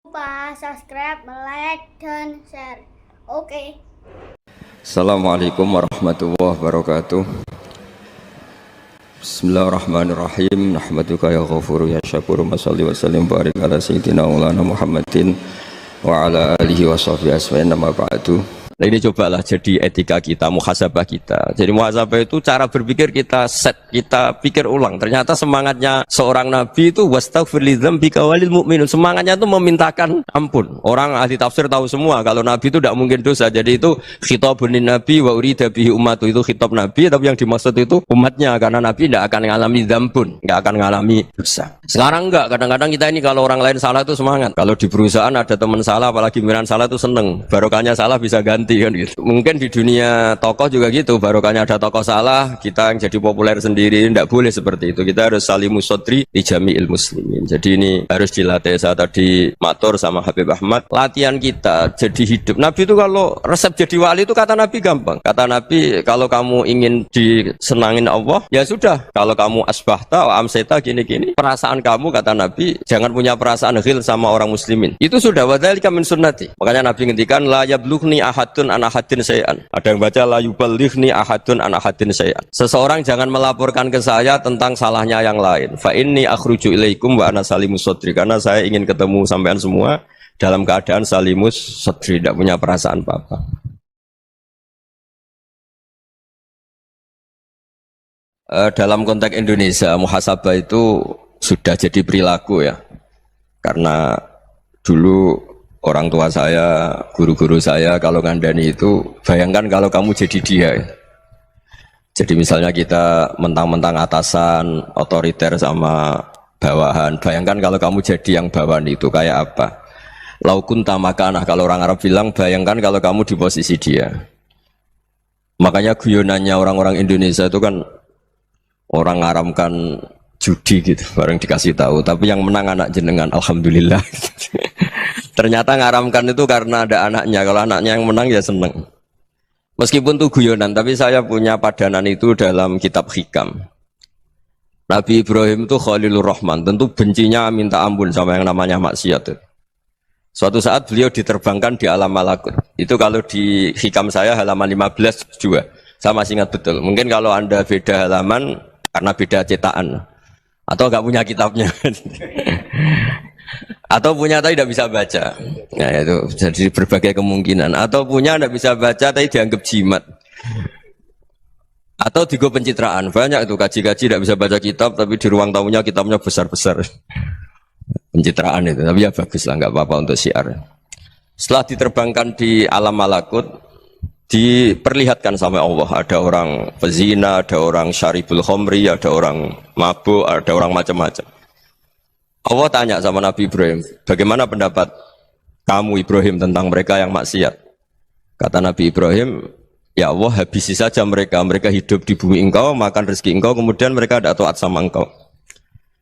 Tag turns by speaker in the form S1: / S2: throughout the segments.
S1: Lupa subscribe, like, dan share. Oke.
S2: Assalamualaikum warahmatullahi wabarakatuh. Bismillahirrahmanirrahim. Nahmaduka ya ghafuru ya syakuru. Masalli wa sallim barik ala sayyidina maulana Muhammadin wa ala alihi wa sahbihi asma'in nama ba'du. Nah, ini cobalah jadi etika kita, muhasabah kita. Jadi muhasabah itu cara berpikir kita set, kita pikir ulang. Ternyata semangatnya seorang nabi itu wastaghfir lidzambika walil mu'minun. Semangatnya itu memintakan ampun. Orang ahli tafsir tahu semua kalau nabi itu tidak mungkin dosa. Jadi itu khitabun nabi wa urida bihi ummatu, itu khitab nabi, tapi yang dimaksud itu umatnya, karena nabi tidak akan mengalami dzambun, tidak akan mengalami dosa. Sekarang enggak, kadang-kadang kita ini kalau orang lain salah itu semangat. Kalau di perusahaan ada teman salah, apalagi miran salah itu seneng. Barokahnya salah bisa ganti kan gitu. Mungkin di dunia tokoh juga gitu, barokahnya ada tokoh salah, kita yang jadi populer sendiri. Tidak boleh seperti itu. Kita harus salimus sodri di jami'il muslimin. Jadi ini harus dilatih. Saya tadi matur sama Habib Ahmad, latihan kita jadi hidup. Nabi itu kalau resep jadi wali itu kata Nabi gampang. Kata Nabi, kalau kamu ingin disenangin Allah, ya sudah. Kalau kamu asbahta wa amseta gini-gini, perasaan kamu, kata Nabi, jangan punya perasaan ghil sama orang muslimin. Itu sudah wadzalika min sunnati. Makanya Nabi ngendikan la yablughni ahadun an ahadin syai'an. Ada yang baca la yuballighni ahadun an ahadin syai'an. Seseorang jangan melaporkan ke saya tentang salahnya yang lain. Fa inni akhruju ilaikum wa ana salimus sodri. Karena saya ingin ketemu sampean semua dalam keadaan salimus sodri, tidak punya perasaan apa-apa. Dalam konteks Indonesia, muhasabah itu sudah jadi perilaku ya. Karena dulu orang tua saya, guru-guru saya kalau ngandani itu, bayangkan kalau kamu jadi dia ya. Jadi misalnya kita mentang-mentang atasan, otoriter sama bawahan, bayangkan kalau kamu jadi yang bawahan itu kayak apa. Laukun tamakanah, kalau orang Arab bilang, bayangkan kalau kamu di posisi dia. Makanya guyonannya orang-orang Indonesia itu kan orang ngaramkan judi gitu, bareng dikasih tahu, tapi yang menang anak jenengan, alhamdulillah. Ternyata ngaramkan itu karena ada anaknya. Kalau anaknya yang menang ya seneng. Meskipun itu guyonan, tapi saya punya padanan itu dalam kitab Hikam. Nabi Ibrahim itu Khalilur Rahman, tentu bencinya minta ampun sama yang namanya maksiat. Suatu saat beliau diterbangkan di alam malakut. Itu kalau di Hikam saya halaman 15 juga. Saya masih ingat betul. Mungkin kalau Anda beda halaman karena beda cetakan. Atau nggak punya kitabnya. Atau punya tapi tidak bisa baca. Nah itu jadi berbagai kemungkinan. Atau punya tidak bisa baca tapi dianggap jimat. Atau digo pencitraan. Banyak itu kaji-kaji tidak bisa baca kitab tapi di ruang tamunya kitabnya besar-besar. Pencitraan itu. Tapi ya bagus lah, nggak apa-apa untuk syiar. Setelah diterbangkan di alam malakut, diperlihatkan sama Allah, ada orang pezina, ada orang syaribul khomri, ada orang mabuk, ada orang macam-macam. Allah tanya sama Nabi Ibrahim, bagaimana pendapat kamu Ibrahim tentang mereka yang maksiat? Kata Nabi Ibrahim, ya Allah, habisi saja mereka. Mereka hidup di bumi engkau, makan rezeki engkau, kemudian mereka tidak taat sama engkau.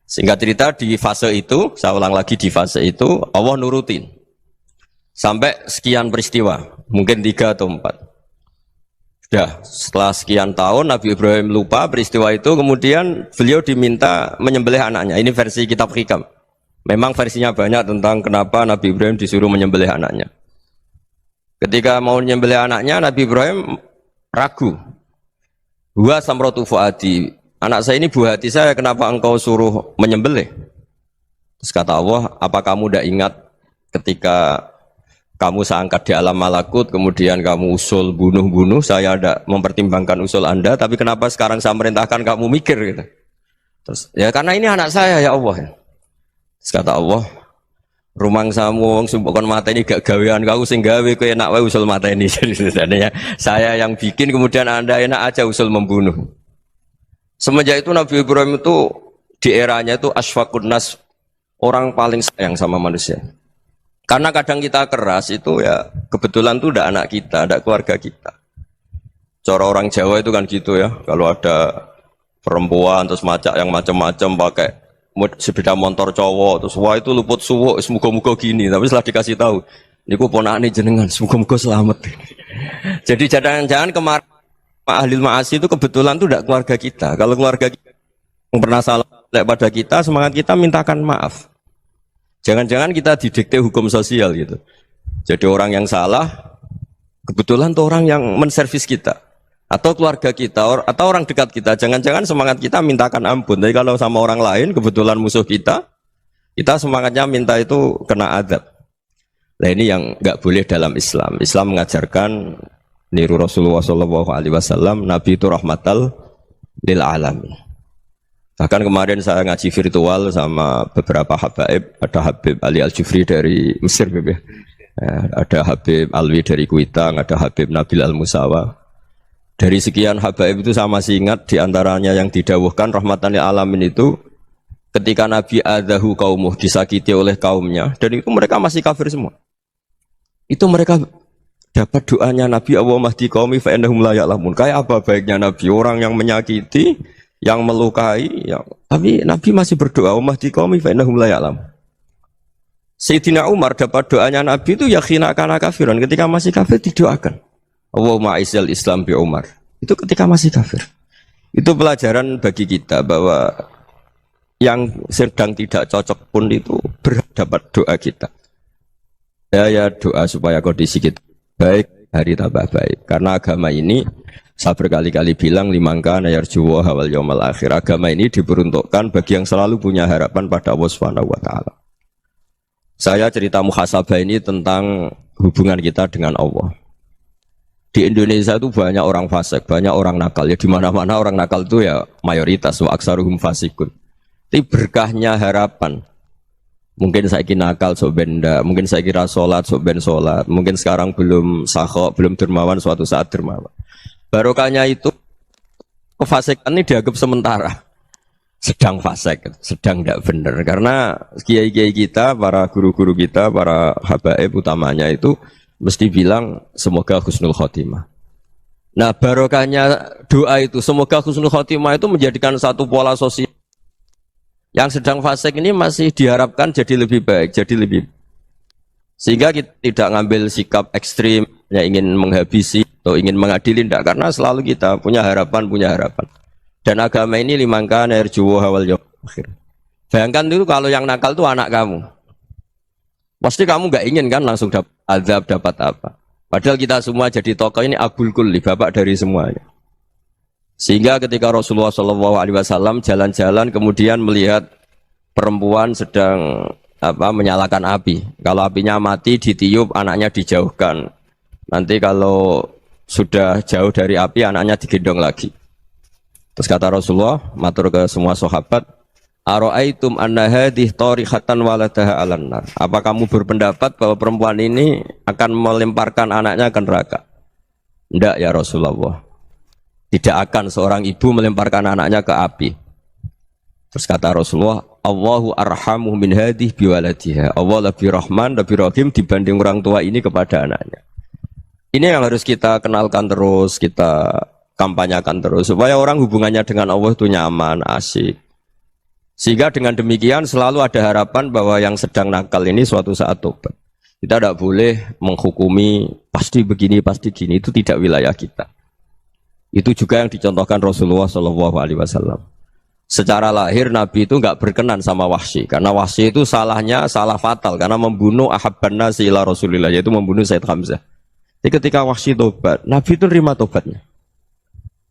S2: Singkat cerita, di fase itu, saya ulang lagi, di fase itu Allah nurutin sampai sekian peristiwa, mungkin 3 atau 4. Sudah, setelah sekian tahun Nabi Ibrahim lupa peristiwa itu, kemudian beliau diminta menyembelih anaknya. Ini versi kitab Hikam. Memang versinya banyak tentang kenapa Nabi Ibrahim disuruh menyembelih anaknya. Ketika mau menyembelih anaknya, Nabi Ibrahim ragu. Huwa samratu fuadi. Anak saya ini buah hati saya, kenapa engkau suruh menyembelih? Terus kata Allah, apa kamu tidak ingat ketika kamu saya angkat di alam malakut, kemudian kamu usul bunuh-bunuh, saya ada mempertimbangkan usul Anda, tapi kenapa sekarang saya merintahkan kamu mikir gitu? Terus, ya karena ini anak saya ya Allah. Terus kata Allah, rumang samu wong sumpukon mata ini gak gawean kau sing gawe kowe enak wae usul mata ini. Jadi sebenarnya saya yang bikin, kemudian Anda enak aja usul membunuh. Semenjak itu Nabi Ibrahim itu di eranya itu asfaqun nas, orang paling sayang sama manusia. Karena kadang kita keras itu ya kebetulan tuh udah anak kita, ada keluarga kita. Cara orang Jawa itu kan gitu ya, kalau ada perempuan terus macak yang macam-macam pakai sepeda motor cowok terus wah itu luput suwuk, semoga-moga gini. Tapi setelah dikasih tahu, niku ponakane jenengan, semoga-moga selamat. Jadi jangan-jangan kemarin ahli ma'asi itu kebetulan tuh tidak keluarga kita. Kalau keluarga kita yang pernah salah pada kita, semangat kita mintakan maaf. Jangan-jangan kita didikte hukum sosial gitu. Jadi orang yang salah, kebetulan tuh orang yang menservis kita. Atau keluarga kita, atau orang dekat kita. Jangan-jangan semangat kita mintakan ampun. Tapi kalau sama orang lain, kebetulan musuh kita semangatnya minta itu kena adab. Nah ini yang nggak boleh dalam Islam. Islam mengajarkan niru Rasulullah SAW, Nabi itu rahmatal lil alamin. Bahkan kemarin saya ngaji virtual sama beberapa habaib, ada Habib Ali Al-Jufri dari Mesir, ya. Ada Habib Alwi dari Kuitang, ada Habib Nabil Al-Musawa. Dari sekian habaib itu saya masih ingat diantaranya yang didawuhkan rahmatan lil alamin itu ketika Nabi adahu kaumuh, disakiti oleh kaumnya, dan itu mereka masih kafir semua. Itu mereka dapat doanya Nabi, Allahumma hdi qaumi fa innahum la ya'lamun. Kayak apa baiknya Nabi, orang yang menyakiti, yang melukai, tapi Nabi masih berdoa, Allahumma hdi qaumi fa innahum la ya'lamun. Sayyidina Umar dapat doanya Nabi itu yakhina kana kafiran, ketika masih kafir didoakan. Allahumma a'izzal Islam bi Umar. Itu ketika masih kafir. Itu pelajaran bagi kita bahwa yang sedang tidak cocok pun itu berdapat doa kita. Ya doa supaya kondisi kita baik, hari tambah baik. Karena agama ini saya berkali-kali bilang limangka nayarjuwa hawal yaumal akhir. Agama ini diperuntukkan bagi yang selalu punya harapan pada Allah Subhanahu wa taala. Saya cerita muhasabah ini tentang hubungan kita dengan Allah. Di Indonesia itu banyak orang fasik, banyak orang nakal. Ya di mana-mana orang nakal itu ya mayoritas, wa aksaruhum fasikun. Tapi berkahnya harapan. Mungkin saya kira nakal sok benda, mungkin saya kira sholat sok ben sholat, mungkin sekarang belum sakhok, belum dermawan, suatu saat dermawan. Barokahnya itu kefasikan ini dianggap sementara, sedang fasik, sedang tidak benar. Karena kiai-kiai kita, para guru-guru kita, para habaib utamanya itu mesti bilang semoga husnul khotimah. Nah barokahnya doa itu semoga husnul khotimah itu menjadikan satu pola sosial. Yang sedang fasik ini masih diharapkan jadi lebih baik, jadi lebih. Sehingga kita tidak ngambil sikap ekstrim, yang ingin menghabisi atau ingin mengadili, tidak. Karena selalu kita punya harapan. Dan agama ini limangka nerjuwo hawal yaumil akhir. Bayangkan itu kalau yang nakal itu anak kamu. Pasti kamu nggak ingin kan langsung dapat azab, dapat apa. Padahal kita semua jadi tokoh ini abul kulli, bapak dari semuanya. Sehingga ketika Rasulullah SAW jalan-jalan kemudian melihat perempuan sedang menyalakan api. Kalau apinya mati ditiup, anaknya dijauhkan. Nanti kalau sudah jauh dari api, anaknya digendong lagi. Terus kata Rasulullah, matur ke semua sahabat, Aro'aitum anna hadih tarihatan waladaha alan nar. Apa kamu berpendapat bahwa perempuan ini akan melemparkan anaknya ke neraka? Tidak ya Rasulullah. Tidak akan seorang ibu melemparkan anaknya ke api. Terus kata Rasulullah, Allahu arhamu min hadih biwaladiha. Allah lebih rahman, lebih rahim dibanding orang tua ini kepada anaknya. Ini yang harus kita kenalkan terus, kita kampanyakan terus, supaya orang hubungannya dengan Allah itu nyaman, asik. Sehingga dengan demikian selalu ada harapan bahwa yang sedang nakal ini suatu saat tobat. Kita tidak boleh menghukumi pasti begini, pasti gini, itu tidak wilayah kita. Itu juga yang dicontohkan Rasulullah SAW. Secara lahir Nabi itu nggak berkenan sama Wahsy, karena Wahsy itu salahnya salah fatal karena membunuh ahabban nasi ila Rasulillah, yaitu membunuh Said Hamzah. Jadi ketika Wahsy tobat, Nabi itu terima tobatnya.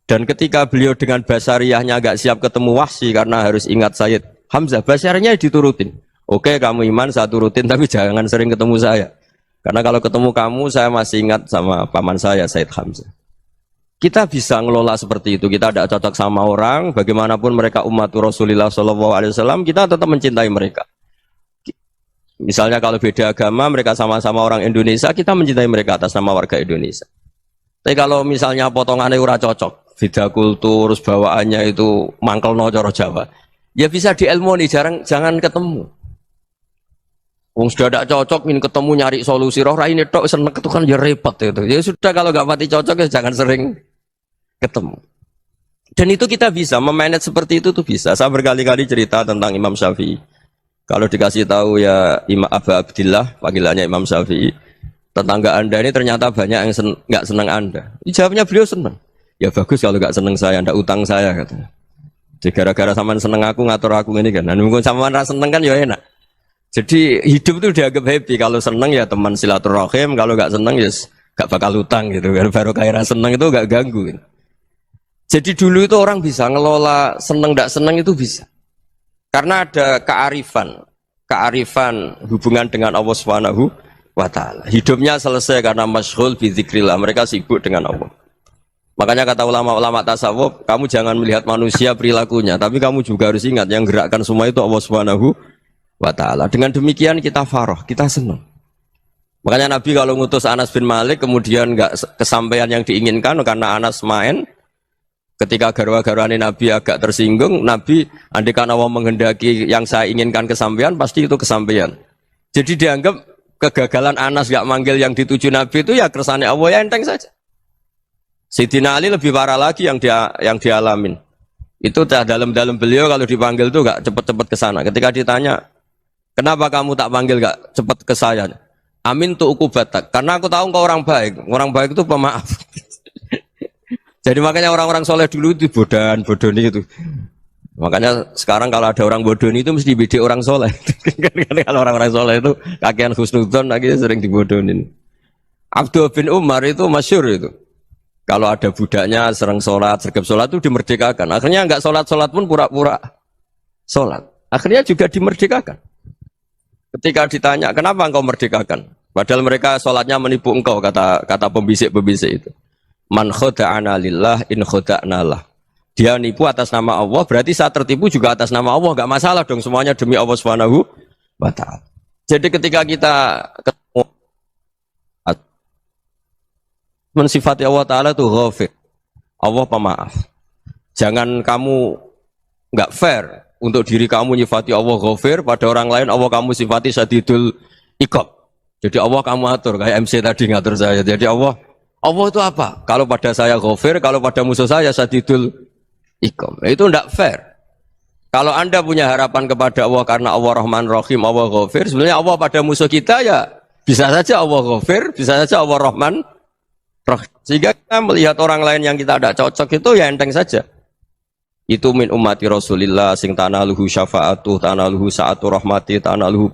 S2: Dan ketika beliau dengan basariyahnya nggak siap ketemu Wahsy karena harus ingat Said Hamzah, basariyahnya diturutin. Oke, kamu iman saya turutin, tapi jangan sering ketemu saya. Karena kalau ketemu kamu saya masih ingat sama paman saya Said Hamzah. Kita bisa ngelola seperti itu. Kita tidak cocok sama orang, bagaimanapun mereka umat Rasulullah SAW, kita tetap mencintai mereka. Misalnya kalau beda agama, mereka sama-sama orang Indonesia, kita mencintai mereka atas nama warga Indonesia. Tapi kalau misalnya potongannya ura cocok, beda kultur, bawaannya itu mangkel no coro Jawa, ya bisa diilmoni, jangan ketemu. Wong sudah tidak cocok, ingin ketemu nyari solusi. Roh ini tok seneng itu kan ya repot itu. Ya sudah kalau nggak pati cocok ya jangan sering ketemu. Dan itu kita bisa memanage seperti itu tuh bisa. Saya berkali-kali cerita tentang Imam Syafi'i. Kalau dikasih tahu ya Imam Aba Abdillah, panggilannya Imam Syafi'i, tetangga anda ini ternyata banyak yang nggak senang anda. Jawabnya beliau senang. Ya bagus kalau nggak senang saya, ndak utang saya katanya. Jadi gara-gara sampean seneng aku ngatur aku ini kan. Nah, mungkin sampean rasa seneng kan ya enak. Jadi hidup itu dianggap happy. Kalau seneng ya teman silaturahim, kalau nggak seneng ya nggak bakal utang gitu. Baru kairan seneng itu nggak ganggu. Jadi dulu itu orang bisa ngelola seneng nggak seneng itu bisa. Karena ada kearifan hubungan dengan Allah Subhanahu wa Ta'ala. Hidupnya selesai karena masyghul bi dzikrillah. Mereka sibuk dengan Allah. Makanya kata ulama-ulama tasawuf, kamu jangan melihat manusia perilakunya, tapi kamu juga harus ingat yang gerakkan semua itu Allah Subhanahu wa Ta'ala. Dengan demikian kita faroh, kita senang. Makanya Nabi kalau ngutus Anas bin Malik kemudian nggak kesampaian yang diinginkan karena Anas main, ketika garwa-garwani Nabi agak tersinggung, Nabi andikan Allah menghendaki yang saya inginkan kesampaian, pasti itu kesampaian. Jadi dianggap kegagalan Anas gak manggil yang dituju Nabi itu ya kersane Allah, ya enteng saja. Sayyidina Ali lebih parah lagi yang dialamin. Itu dalam beliau kalau dipanggil tuh gak cepet-cepet ke sana. Ketika ditanya, kenapa kamu tak panggil gak cepet ke saya? Amin tuh ukubatak. Karena aku tahu kau orang baik. Orang baik itu pemaaf. Jadi makanya orang-orang soleh dulu itu bodoni itu. Makanya sekarang kalau ada orang bodoni itu mesti bidik orang soleh. Kalau orang-orang soleh itu kakean husnudzon lagi sering dibodonin. Abdul bin Umar itu masyhur itu. Kalau ada budaknya sering sholat, sergap sholat itu dimerdekakan. Akhirnya nggak sholat pun pura-pura sholat. Akhirnya juga dimerdekakan. Ketika ditanya, kenapa engkau merdekakan? Padahal mereka sholatnya menipu engkau, kata pembisik-pembisik itu. Man khoda'ana lillah in khoda'na lah. Dia nipu atas nama Allah, berarti saat tertipu juga atas nama Allah. Gak masalah dong, semuanya demi Allah Subhanahu wa Ta'ala. Jadi ketika kita ketemu mensifati Allah Ta'ala itu ghafir, Allah pemaaf. Jangan kamu gak fair untuk diri kamu nyifati Allah ghafir, pada orang lain Allah kamu sifati syadidul iqab. Jadi Allah kamu atur, kayak MC tadi ngatur saya. Jadi Allah itu apa? Kalau pada saya ghafir, kalau pada musuh saya syadidul iqam. Itu tidak fair. Kalau Anda punya harapan kepada Allah karena Allah Rahman Rahim, Allah ghafir, sebenarnya Allah pada musuh kita ya bisa saja Allah ghafir, bisa saja Allah Rahman Rahim. Sehingga kita melihat orang lain yang kita tidak cocok itu ya enteng saja. Itu min ummati Rasulillah sing tanaluhu syafa'atuh, tanaluhu sa'atu rahmati, tanaluhu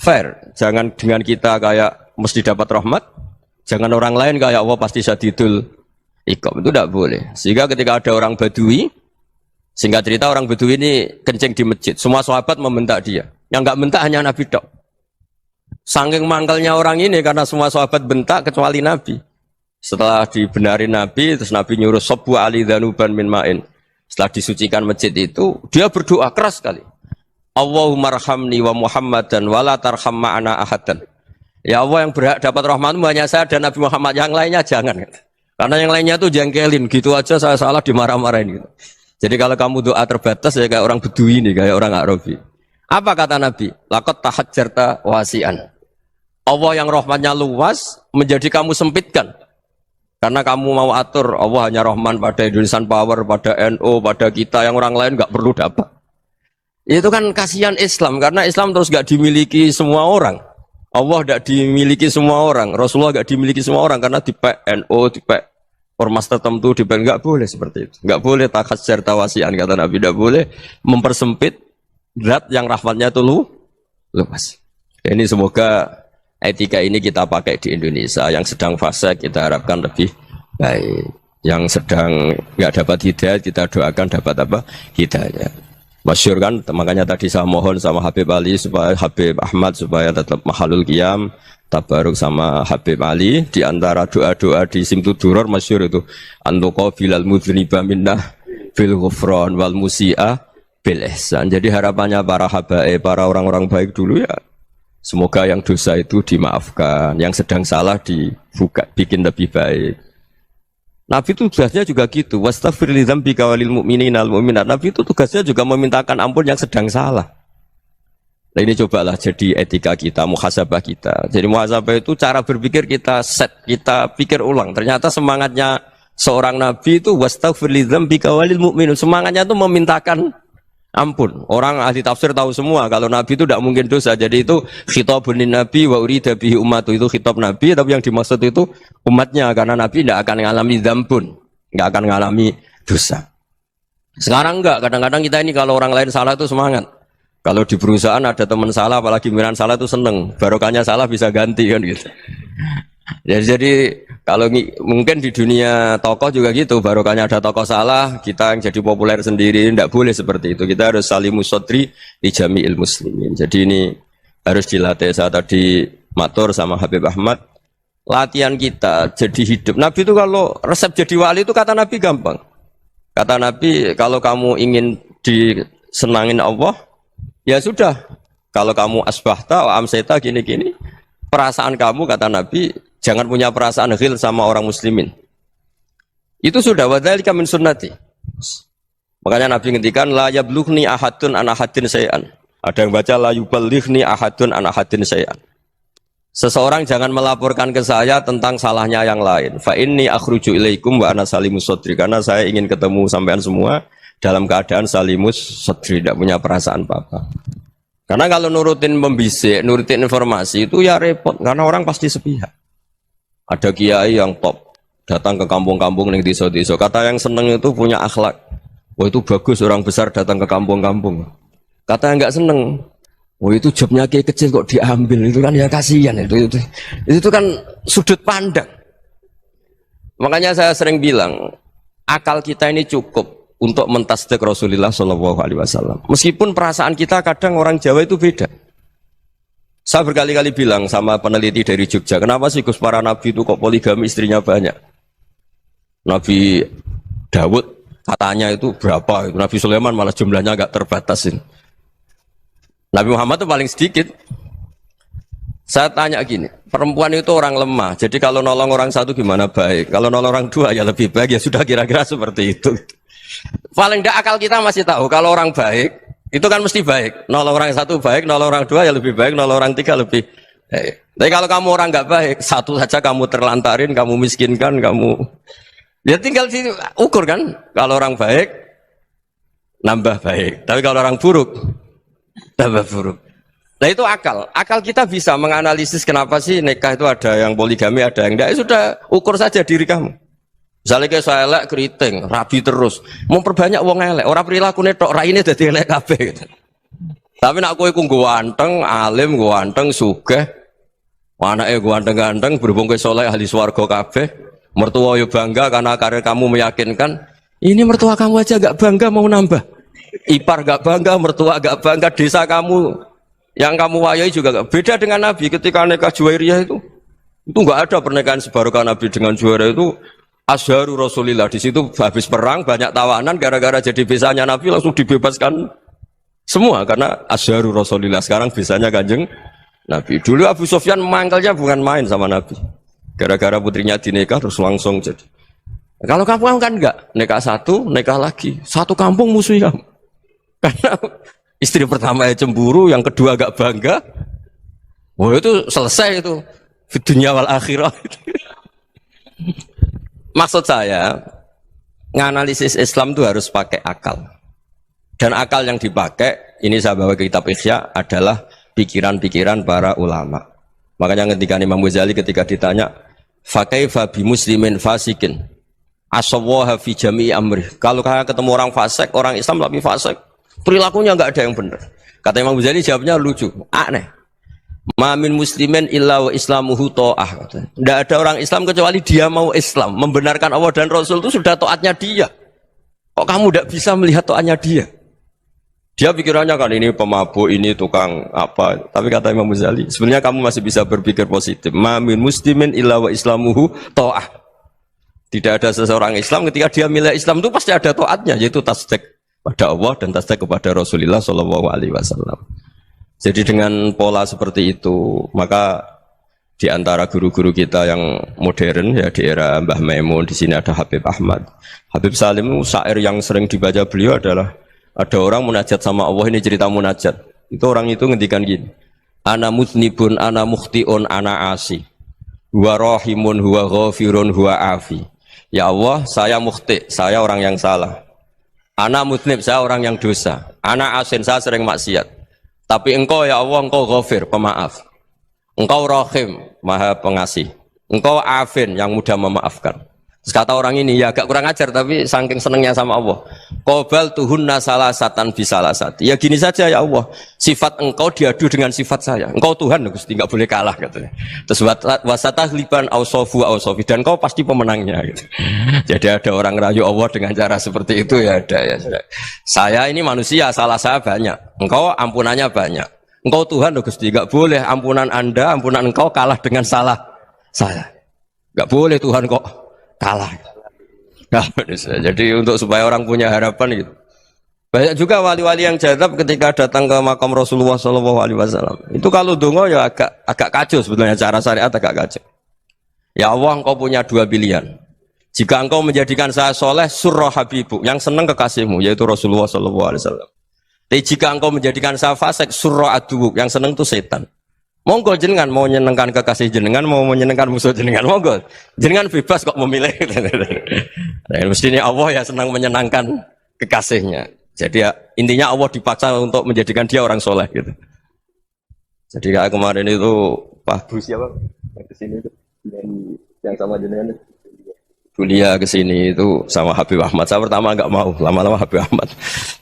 S2: fair. Jangan dengan kita kayak mesti dapat rahmat. Jangan orang lain kayak Allah pasti syadidul iqab. Itu tidak boleh. Sehingga ketika ada orang Badui, singkat cerita orang Badui ini kencing di masjid. Semua sahabat membentak dia. Yang enggak bentak hanya Nabi tok. Saking mangkelnya orang ini karena semua sahabat bentak kecuali Nabi. Setelah dibenari Nabi, terus Nabi nyuruh sabbu ali dhanuban min ma'in. Setelah disucikan masjid itu, dia berdoa keras sekali. Allahumma arhamni wa Muhammadan wa la tarham ma'ana ahadan. Ya Allah, yang berhak dapat rahmatmu hanya saya dan Nabi Muhammad, yang lainnya jangan. Karena yang lainnya tuh jengkelin, gitu aja saya salah dimarah-marahin gitu. Jadi kalau kamu doa terbatas ya kayak orang Bedui nih, kayak orang Arabi. Apa kata Nabi? Laqad tahajjarta wasi'an. Allah yang rahmatnya luas menjadi kamu sempitkan. Karena kamu mau atur Allah hanya rahman pada Indonesian Power, pada NU, pada kita, yang orang lain nggak perlu dapat. Itu kan kasihan Islam, karena Islam terus nggak dimiliki semua orang. Allah tidak dimiliki semua orang, Rasulullah tidak dimiliki semua orang karena dipek NU, dipek ormas tertentu, dipek nggak boleh seperti itu. Nggak boleh takhasyar tawasian, kata Nabi, tidak boleh mempersempit zat yang rahmatnya itu luas. Ini semoga etika ini kita pakai di Indonesia. Yang sedang fase kita harapkan lebih baik. Yang sedang nggak dapat hidayah kita doakan dapat apa? Hidayah. Masyhur kan, makanya tadi saya mohon sama Habib Ali supaya Habib Ahmad supaya tetap mahalul qiyam, tabaruk sama Habib Ali. Di antara doa-doa di Simtud Duror masyhur itu antuqa bilal mudhniba minnah bil ghufran wal musi'a bil ihsan. Jadi harapannya para habaib, para orang-orang baik dulu ya, semoga yang dosa itu dimaafkan, yang sedang salah dibuka, bikin lebih baik. Nabi itu tugasnya juga gitu. Wastaghfir li dzambika walil mu'minina wal mu'minat. Nabi itu tugasnya juga memintakan ampun yang sedang salah. Nah ini cobalah jadi etika kita, muhasabah kita. Jadi muhasabah itu cara berpikir kita set, kita pikir ulang. Ternyata semangatnya seorang nabi itu wastaghfir li dzambika walil mu'minin. Semangatnya itu memintakan ampun. Orang ahli tafsir tahu semua kalau Nabi itu tidak mungkin dosa. Jadi itu khitabun nabi wa urida bihi ummatu, itu khitab Nabi, tapi yang dimaksud itu umatnya, karena Nabi tidak akan mengalami dzambun, tidak akan mengalami dosa. Sekarang enggak, kadang-kadang kita ini kalau orang lain salah itu semangat. Kalau di perusahaan ada teman salah, apalagi pimpinan salah itu seneng. Barokahnya salah bisa ganti kan gitu. Jadi kalau mungkin di dunia tokoh juga gitu, barokahnya ada tokoh salah, kita yang jadi populer sendiri, tidak boleh seperti itu. Kita harus salimus sodri di jami'il muslimin. Jadi ini harus dilatih. Saya tadi matur sama Habib Ahmad, latihan kita jadi hidup. Nabi itu kalau resep jadi wali itu kata Nabi gampang. Kata Nabi, kalau kamu ingin disenangin Allah, ya sudah. Kalau kamu asbahta, amseta gini-gini, perasaan kamu kata Nabi, jangan punya perasaan ghil sama orang muslimin. Itu sudah wadzalika min sunnati. Makanya Nabi ngendikan la yablughni ahadun an ahadin syai'an. Ada yang baca la yuballighni ahadun an ahadin syai'an. Seseorang jangan melaporkan ke saya tentang salahnya yang lain. Fa inni akhruju ilaikum wa ana salimus sadri. Karena saya ingin ketemu sampean semua dalam keadaan salimus sadri, tidak punya perasaan apa-apa. Karena kalau nurutin membisik, nurutin informasi itu ya repot. Karena orang pasti sepihak. Ada kiai yang top, datang ke kampung-kampung ning desa-desa. Kata yang seneng itu punya akhlak. Wah itu bagus orang besar datang ke kampung-kampung. Kata yang enggak seneng, wah itu jobnya kiai kecil kok diambil, itu kan ya kasihan itu kan sudut pandang. Makanya saya sering bilang, akal kita ini cukup untuk mentasdik Rasulullah SAW. Meskipun perasaan kita kadang orang Jawa itu beda. Saya berkali-kali bilang sama peneliti dari Jogja, kenapa sih Gus para nabi itu kok poligami istrinya banyak? Nabi Dawud katanya itu berapa? Nabi Sulaiman malah jumlahnya agak terbatasin. Nabi Muhammad itu paling sedikit. Saya tanya gini, perempuan itu orang lemah, jadi kalau nolong orang satu gimana baik? Kalau nolong orang dua ya lebih baik, ya sudah kira-kira seperti itu. Paling tidak akal kita masih tahu, kalau orang baik, itu kan mesti baik. Nolong orang satu baik, nolong orang dua ya lebih baik, nolong orang tiga lebih baik. Tapi kalau kamu orang nggak baik, satu saja kamu terlantarin, kamu miskinkan, kamu ya tinggal diukur kan. Kalau orang baik, nambah baik. Tapi kalau orang buruk, tambah buruk. Nah itu akal. Akal kita bisa menganalisis kenapa sih nikah itu ada yang poligami, ada yang enggak. Ya sudah, ukur saja diri kamu. Misalnya kayak saya elek keriting, rabi terus, memperbanyak wong elek, orang perilaku netok, raine dadi elek kabeh gitu. Tapi nak kowe ku ganteng, alim, ganteng, sugih, anake ganteng-ganteng, berhubung kowe saleh ahli swarga kabeh, mertua yo bangga karena karir kamu meyakinkan. Ini mertua kamu aja gak bangga mau nambah. Ipar gak bangga, mertua gak bangga, desa kamu yang kamu wayai juga gak. Beda dengan Nabi ketika nikah Juwairiyah itu gak ada pernikahan sebarokah Nabi dengan Juwairiyah itu. Azharu Rasulillah, di situ habis perang banyak tawanan, gara-gara jadi bisanya Nabi langsung dibebaskan semua karena Azharu Rasulillah. Sekarang bisanya Kanjeng Nabi. Dulu Abu Sufyan mangkelnya bukan main sama Nabi, gara-gara putrinya dinikah terus langsung jadi. Kalau kamu kan enggak, nikah satu, nikah lagi, satu kampung musuh kamu. Karena istri pertama ya cemburu, yang kedua agak bangga. Wah itu selesai itu, di dunia wal akhirah. Maksud saya, nganalisis Islam itu harus pakai akal. Dan akal yang dipakai, ini saya bawa ke kitab Ihya, adalah pikiran-pikiran para ulama. Makanya ketika Imam Ghazali ketika ditanya, fakaifa bi muslimin fasikin asawaha fi jami'i amri. Kalau kalian ketemu orang fasik, orang Islam tapi fasik, perilakunya enggak ada yang benar. Kata Imam Ghazali jawabnya lucu, aneh. Ma min muslimin illa wa islamuhu ta'ah. Tidak ada orang Islam kecuali dia mau Islam, membenarkan Allah dan Rasul itu sudah taatnya dia. Kok kamu tidak bisa melihat taatnya dia? Dia pikirannya kan ini pemabuk, ini tukang apa. Tapi kata Imam Ghazali, sebenarnya kamu masih bisa berpikir positif. Ma min muslimin illa wa islamuhu ta'ah. Tidak ada seseorang Islam ketika dia milih Islam itu pasti ada taatnya, yaitu tasdik pada Allah dan tasdik kepada Rasulullah SAW. Jadi dengan pola seperti itu, maka di antara guru-guru kita yang modern ya di era Mbah Maimun, di sini ada Habib Ahmad. Habib Salim syair yang sering dibaca beliau adalah ada orang munajat sama Allah, ini cerita munajat. Itu orang itu ngendikan gini, ana mutnibun, ana mukhtiun, ana asi. Huwa rahimun, huwa ghafirun, huwa afi. Ya Allah, saya mukhti, saya orang yang salah. Ana mutnib, saya orang yang dosa. Ana asin, saya sering maksiat. Tapi engkau ya Allah, engkau ghafir, pemaaf. Engkau rahim, maha pengasih. Engkau afin, yang mudah memaafkan. Terus kata orang ini, ya agak kurang ajar tapi saking senengnya sama Allah. Qobal tuhunna salasatan bisalasati. Ya gini saja ya Allah, sifat engkau diadu dengan sifat saya. Engkau Tuhan Gusti, enggak boleh kalah katanya. Terus wasatahliban ausofu ausofi, dan kau pasti pemenangnya gitu. Jadi ada orang rayu Allah dengan cara seperti itu ya ada ya. Saya ini manusia, salah saya banyak. Engkau ampunannya banyak. Engkau Tuhan Gusti, enggak boleh ampunan Anda, ampunan engkau kalah dengan salah saya. Enggak boleh Tuhan kok kalah. Nah, jadi untuk supaya orang punya harapan gitu. Banyak juga wali-wali yang jadab ketika datang ke makam Rasulullah SAW. Itu kalau dongo ya agak kacau sebetulnya, cara syariat agak kacau. Ya Allah, engkau punya dua pilihan. Jika engkau menjadikan saya soleh, surah habibu, yang senang kekasihmu, yaitu Rasulullah SAW. Tapi jika engkau menjadikan saya fasik, surah adubu, yang senang itu setan. Monggo jenengan mau menyenangkan kekasih jenengan, mau menyenangkan musuh jenengan, monggo. Jenengan bebas kok memilih. Nah, mestinya Allah ya senang menyenangkan kekasihnya. Jadi ya, intinya Allah dipaksa untuk menjadikan dia orang soleh gitu. Jadi kayak kemarin itu Pak Bru siapa? Yang kesini itu yang sama jenengan. Kuliah kesini itu sama Habib Ahmad. Saya pertama nggak mau, lama-lama Habib Ahmad.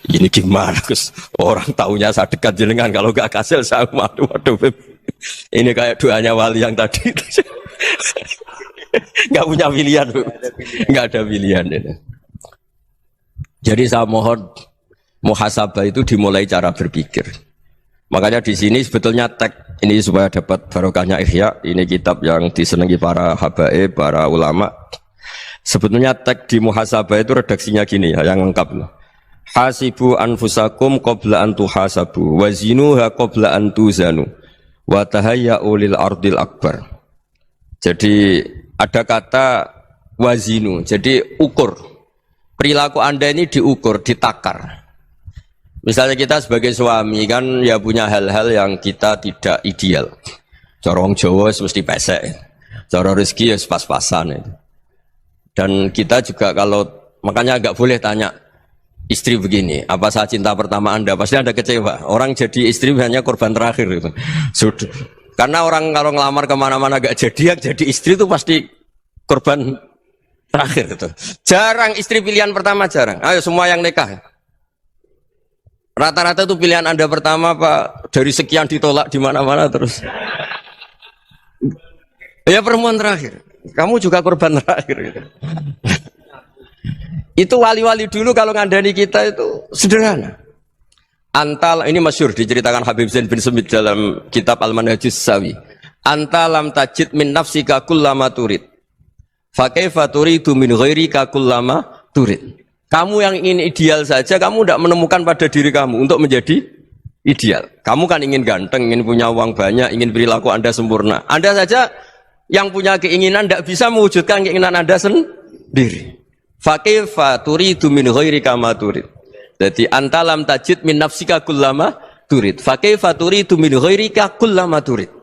S2: Ini gimana? Gus? Orang taunya saya dekat jenengan, kalau nggak kasil saya waduh. Ini kayak doanya wali yang tadi. Nggak punya pilihan, nggak ada pilihan. Ini. Jadi saya mohon muhasabah itu dimulai cara berpikir. Makanya di sini sebetulnya tag ini supaya dapat barokahnya Ihya. Ini kitab yang disenangi para habaib, para ulama. Sebetulnya tag di muhasabah itu redaksinya gini ya, yang lengkap. Hasibu anfusakum qabla an tuhasabu, wazinuha qabla an tuzanu, wa tahayya'u lil ardil akbar. Jadi ada kata wazinu, jadi ukur. Perilaku Anda ini diukur, ditakar. Misalnya kita sebagai suami kan ya punya hal-hal yang kita tidak ideal. Cara wong Jawa mesti pesek. Cara rezeki ya pas-pasan itu. Dan kita juga kalau makanya nggak boleh tanya istri begini, apa saya cinta pertama Anda? Pasti Anda kecewa. Orang jadi istri hanya korban terakhir itu. Sudah. Karena orang kalau ngelamar kemana-mana gak jadi, yang jadi istri itu pasti korban terakhir itu. Jarang istri pilihan pertama, jarang. Ayo semua yang nikah. Rata-rata itu pilihan Anda pertama Pak, dari sekian ditolak di mana-mana terus. Ya perempuan terakhir. Kamu juga korban terakhir gitu. Itu wali-wali dulu kalau ngandani kita itu sederhana. Antal ini masyhur diceritakan Habib Zain bin Semit dalam kitab Al-Manhajus Sawi. Antalam tajid min nafsika kullama turid. Fa kaifa turidu min ghairika kullama turid. Kamu yang ingin ideal saja, kamu tidak menemukan pada diri kamu untuk menjadi ideal. Kamu kan ingin ganteng, ingin punya uang banyak, ingin perilaku Anda sempurna. Anda saja yang punya keinginan tidak bisa mewujudkan keinginan Anda sendiri. Fa kaifa turidu min ghairika ma turid. Jadi antalam tajid min nafsika kullama turid. Fa kaifa turidu min ghairika kullama turid.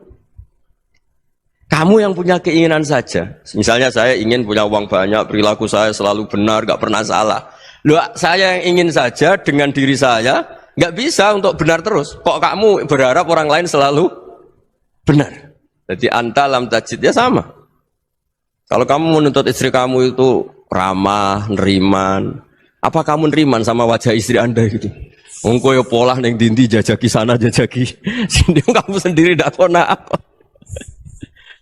S2: Kamu yang punya keinginan saja. Misalnya saya ingin punya uang banyak, perilaku saya selalu benar, gak pernah salah. Loh, saya yang ingin saja dengan diri saya, gak bisa untuk benar terus. Kok kamu berharap orang lain selalu benar? Jadi antalam tajid ya sama. Kalau kamu menuntut istri kamu itu ramah, neriman, apa kamu neriman sama wajah istri Anda gitu? Engko ya pola neng dindi jajaki sana jajaki sini, kamu sendiri ndak kona apa.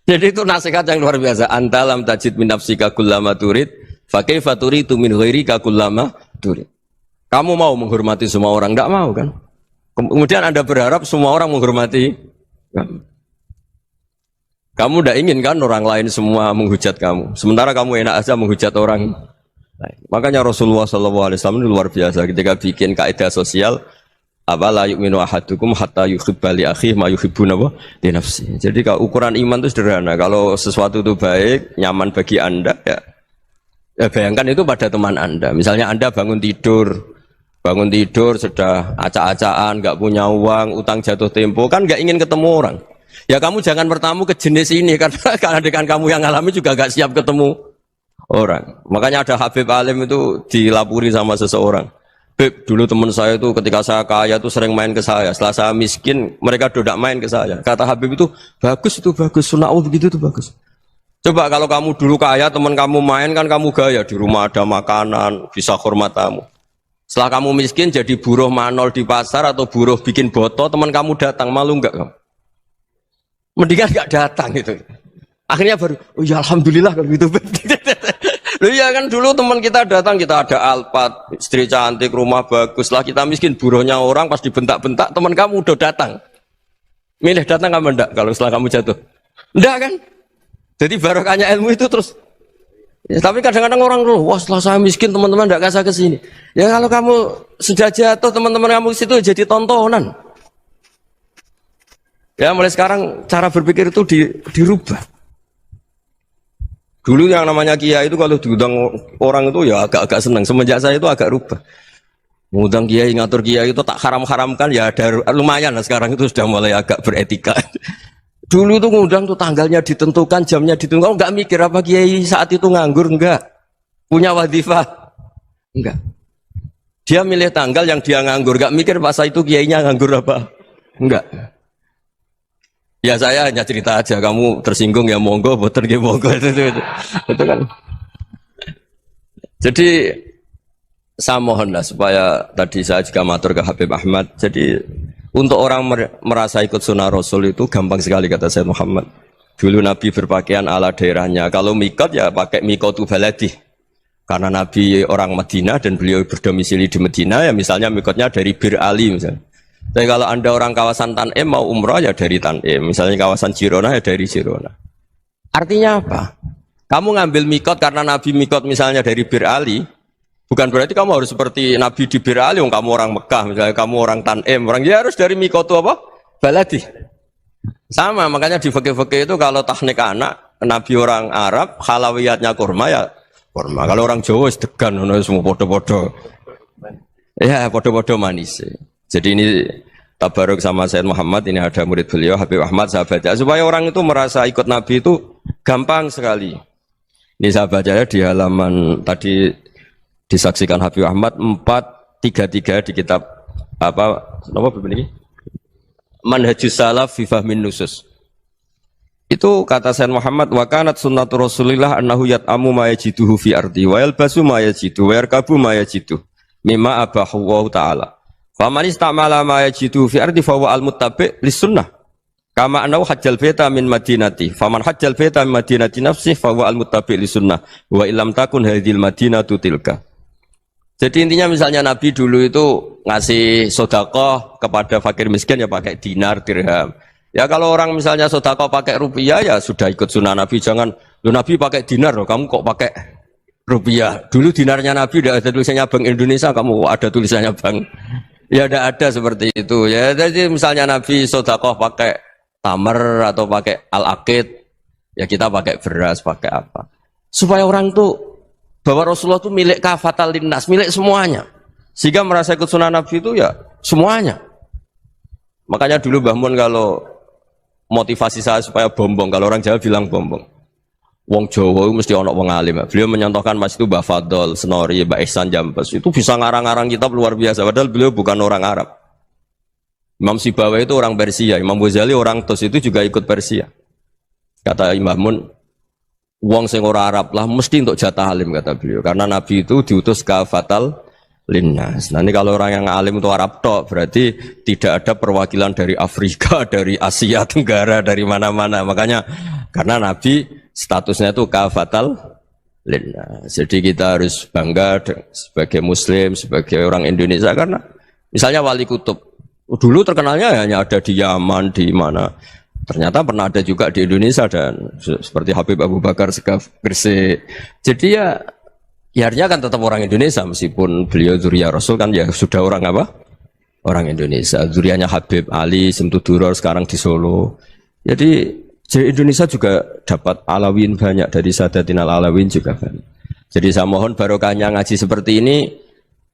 S2: Jadi itu nasihat yang luar biasa. Antalam tajid min nafsika kullama turid, fa kaifa turidu min ghairika kullama turid. Kamu mau menghormati semua orang, enggak mau kan? Kemudian Anda berharap semua orang menghormati kamu. Kamu enggak ingin kan orang lain semua menghujat kamu. Sementara kamu enak aja menghujat orang lain. Makanya Rasulullah SAW itu luar biasa ketika bikin kaidah sosial. Apa la yu'minu ahadukum hatta yuhibba li akhihi ma yuhibbu li nafsi. Jadi kalau ukuran iman itu sederhana. Kalau sesuatu itu baik, nyaman bagi Anda ya bayangkan itu pada teman Anda. Misalnya Anda bangun tidur sudah acak-acakan, enggak punya uang, utang jatuh tempo, kan enggak ingin ketemu orang. Ya kamu jangan bertamu ke jenis ini karena dengan kamu yang alami juga enggak siap ketemu orang. Makanya ada Habib Alim itu dilapuri sama seseorang. Beb, dulu teman saya itu ketika saya kaya itu sering main ke saya. Setelah saya miskin, mereka tidak main ke saya. Kata Habib itu bagus, sunnah Allah begitu itu bagus. Coba kalau kamu dulu kaya, teman kamu main kan kamu gaya, di rumah ada makanan, bisa hormat tamu. Setelah kamu miskin jadi buruh manol di pasar atau buruh bikin boto, teman kamu datang, malu enggak kamu? Mendingan enggak datang gitu. Akhirnya baru, oh ya alhamdulillah kalau gitu. Loh iya kan dulu teman kita datang, kita ada Alphard, istri cantik, rumah bagus. Setelah kita miskin, buruhnya orang pas dibentak-bentak, teman kamu udah datang. Milih datang apa enggak kalau setelah kamu jatuh? Enggak kan? Jadi barokahnya ilmu itu terus. Ya, tapi kadang-kadang orang loh, wah setelah saya miskin teman-teman enggak kasih ke sini. Ya kalau kamu sudah jatuh teman-teman kamu ke situ jadi tontonan. Ya mulai sekarang cara berpikir itu dirubah. Dulu yang namanya kiai itu kalau diundang orang itu ya agak-agak senang. Semenjak saya itu agak rubah. Mengundang kiai, ngatur kiai itu tak haram-haramkan ya ada lumayan lah sekarang itu sudah mulai agak beretika. Dulu itu ngundang tuh tanggalnya ditentukan, jamnya ditentukan, enggak mikir apa kiai saat itu nganggur, enggak. Punya wadifah, enggak. Dia milih tanggal yang dia nganggur, enggak mikir masa itu kiainya nganggur apa, enggak. Ya saya hanya cerita aja, kamu tersinggung ya monggo, boten ya monggo itu kan. Jadi saya mohonlah supaya tadi saya juga matur ke Habib Ahmad. Jadi untuk orang merasa ikut sunnah Rasul itu gampang sekali kata Sayyid Muhammad. Dulu Nabi berpakaian ala daerahnya. Kalau mikot ya pakai mikotu baladi. Karena Nabi orang Madinah dan beliau berdomisili di Madinah ya misalnya mikotnya dari Bir Ali misalnya. Tapi kalau anda orang kawasan Tanim mau umrah ya dari Tanim. Misalnya kawasan Jirona ya dari Jirona. Artinya apa? Kamu ngambil mikot karena Nabi mikot misalnya dari Bir Ali. Bukan berarti kamu harus seperti Nabi di Bir Ali, kamu orang Mekah, misalnya kamu orang Tanim, orang dia harus dari mikotu apa? Baladi. Sama, makanya di fikih-fikih itu kalau tahnik anak, Nabi orang Arab, halawiyatnya kurma ya kurma. Kalau orang Jawa sedegan, semua podo-podo. Ya, podo-podo manis. Jadi ini tabaruk sama Sayyid Muhammad, ini ada murid beliau, Habib Ahmad, saya baca. Supaya orang itu merasa ikut Nabi itu gampang sekali. Ini saya baca ya di halaman tadi, disaksikan Habib Ahmad 433 di kitab apa ini? Manhajus Salaf fi Fahmin Nusus. Itu kata Sayyid Muhammad wa kanat sunnatu Rasulillah annahu yat'amu ma yajiduhu fi ardi wa yalbasu ma yajidu wa yarkabu ma yajidu mimma abahu wa ta'ala. Faman istamala ma yajiduhu fi ardi fa huwa al-muttabi' lis-sunnah. Kama annahu hajjal baita min madinati. Faman hajjal baita min madinati nafsi fa huwa al-muttabi' lis-sunnah wa illam takun hadhil madinatu tilka. Jadi intinya misalnya Nabi dulu itu ngasih sodakoh kepada fakir miskin ya pakai dinar, dirham. Ya kalau orang misalnya sodakoh pakai rupiah ya sudah ikut sunnah Nabi. Jangan, lu Nabi pakai dinar loh, kamu kok pakai rupiah. Dulu dinarnya Nabi udah ada tulisannya Bank Indonesia, kamu ada tulisannya Bank. Ya udah ada seperti itu. Ya jadi misalnya Nabi sodakoh pakai tamar atau pakai al-aqid, ya kita pakai beras, pakai apa. Supaya orang tuh bahwa Rasulullah itu milik kafatal linnas, milik semuanya. Sehingga merasa ikut sunnah Nabi itu ya semuanya. Makanya dulu Mbah Mun kalau motivasi saya supaya bombong, kalau orang Jawa bilang bombong. Wong Jawa itu mesti ono wong alim. Beliau menyontohkan mas itu Mbah Fadol, Senori, Mbah Ihsan Jambes. Itu bisa ngarang-ngarang kitab luar biasa. Padahal beliau bukan orang Arab. Imam Sibawai itu orang Persia. Imam Ghazali orang Tos itu juga ikut Persia. Kata Imam Mun, wong sing ora Arab lah mesti untuk jatah alim kata beliau. Karena Nabi itu diutus kafatal linnas. Nanti kalau orang yang alim itu Arab tok, berarti tidak ada perwakilan dari Afrika, dari Asia Tenggara, dari mana-mana. Makanya karena Nabi statusnya itu kafatal linnas. Jadi kita harus bangga sebagai Muslim, sebagai orang Indonesia karena misalnya Wali Kutub dulu terkenalnya hanya ada di Yaman, di mana. Ternyata pernah ada juga di Indonesia dan seperti Habib Abu Bakar Segaf Gresik. Jadi ya artinya kan tetap orang Indonesia meskipun beliau zuriyah Rasul kan ya sudah orang apa? Orang Indonesia. Zuriyahnya Habib Ali Simtuduror sekarang di Solo. Jadi Indonesia juga dapat alawin banyak dari Sadatin al-Alawin juga banyak. Jadi saya mohon barokahnya ngaji seperti ini.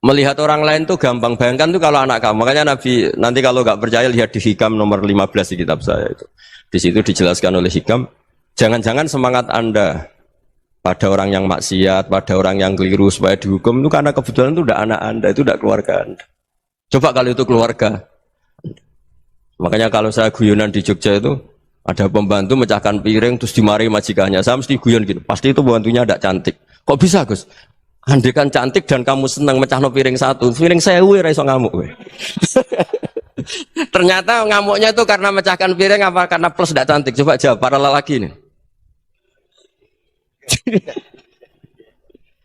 S2: Melihat orang lain tuh gampang, bayangkan tuh kalau anak kamu. Makanya Nabi nanti kalau nggak percaya lihat di Hikam nomor 15 di kitab saya itu. Di situ dijelaskan oleh Hikam, jangan-jangan semangat Anda pada orang yang maksiat, pada orang yang keliru supaya dihukum itu karena kebetulan itu udah anak Anda, itu udah keluarga Anda. Coba kalau itu keluarga. Makanya kalau saya guyonan di Jogja itu, Ada pembantu mecahkan piring terus dimarahi majikannya. Saya mesti guyon gitu. Pasti itu pembantunya tidak cantik. Kok bisa, Gus? Andai kan cantik dan kamu senang mecahno piring satu, piring 1000 ora iso ngamuk kowe. Ternyata ngamuknya itu karena mecahkan piring apa karena plus tidak cantik? Coba jawab para lelaki ini.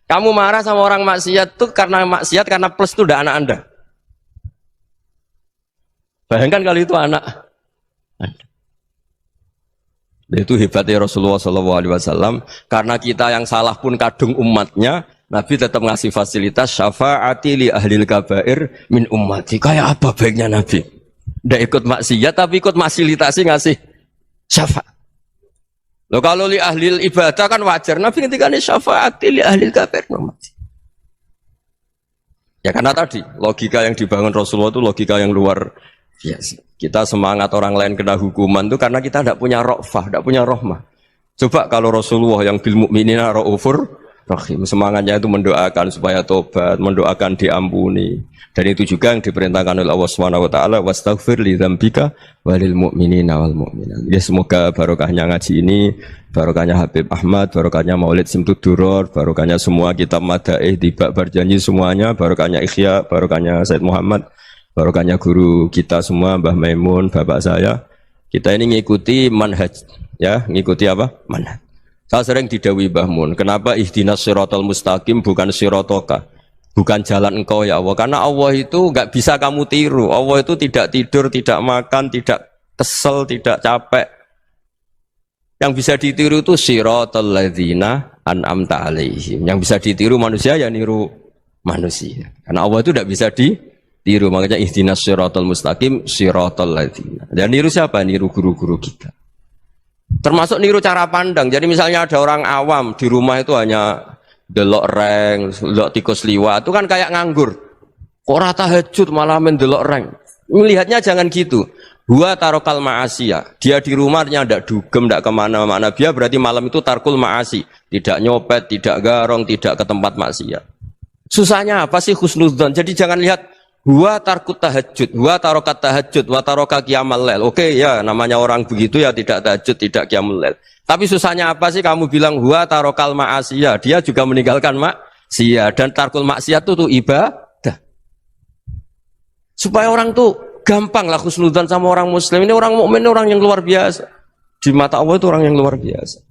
S2: Kamu marah sama orang maksiat tuh karena maksiat karena plus itu udah anak Anda. Bayangkan kalau itu anak Anda. Itu hebatnya Rasulullah SAW. Karena kita yang salah pun kadung umatnya, Nabi tetap ngasih fasilitas syafaati li ahlil kabair min ummati. Kayak apa baiknya Nabi? Tidak ikut maksiat tapi ikut fasilitasi ngasih syafaat. Loh kalau li ahlil ibadah kan wajar. Nabi ketika ini syafaati li ahlil kabair min ummati. Ya karena tadi logika yang dibangun Rasulullah itu logika yang luar biasa. Kita semangat orang lain kena hukuman itu karena kita tidak punya ra'fah, tidak punya rahmah. Coba kalau Rasulullah yang bil mukminina raufur rahim, semangatnya itu mendoakan supaya tobat, mendoakan diampuni. Dan itu juga yang diperintahkan oleh Allah Subhanahu wa taala, wastaghfir li dzambika walil mu'minina wal mu'minat. Ya semoga barokahnya ngaji ini, barokahnya Habib Ahmad, barokahnya Maulid Simtud Duror, barokahnya semua kitab Madaih, Tibak Barjanji semuanya, barokahnya Ikhya, barokahnya Said Muhammad, barokahnya guru kita semua, Mbah Maimun, bapak saya. Kita ini ngikuti manhaj, ya, ngikuti apa? Manhaj. Saya sering didawi Mbah Mun, kenapa ihdinas siratal mustaqim bukan siratoka, bukan jalan engkau ya Allah? Karena Allah itu enggak bisa kamu tiru. Allah itu tidak tidur, tidak makan, tidak kesel, tidak capek. Yang bisa ditiru itu siratal ladzina an'amta alaihim. Yang bisa ditiru manusia ya niru manusia. Karena Allah itu tidak bisa ditiru, makanya ihdinas siratal mustaqim siratal ladzina. Dan niru siapa? Niru guru-guru kita. Termasuk niru cara pandang. Jadi misalnya ada orang awam di rumah itu hanya delok reng, delok tikus liwat, itu kan kayak nganggur. Ora tahajud malah mendelok reng. Melihatnya jangan gitu. Huwa tarokal ma'asiyah. Dia di rumahnya tidak dugem, tidak kemana-mana. Dia berarti malam itu tarkul ma'asi. Tidak nyopet, tidak garong, tidak ke tempat maksiat. Susahnya apa sih husnudzon? Jadi jangan lihat huwa tarkut tahajud, huwa tarokat tahajud, wa taroka qiyamul lail. Oke ya, namanya orang begitu ya tidak tahajud, tidak qiyamul lail. Tapi susahnya apa sih kamu bilang huwa tarokal ma'asiyah? Dia juga meninggalkan maksiat, dan tarkul maksiat itu ibadah. Supaya orang tuh gampang lah husnudzon sama orang muslim. Ini orang mukmin, orang yang luar biasa. Di mata Allah itu orang yang luar biasa.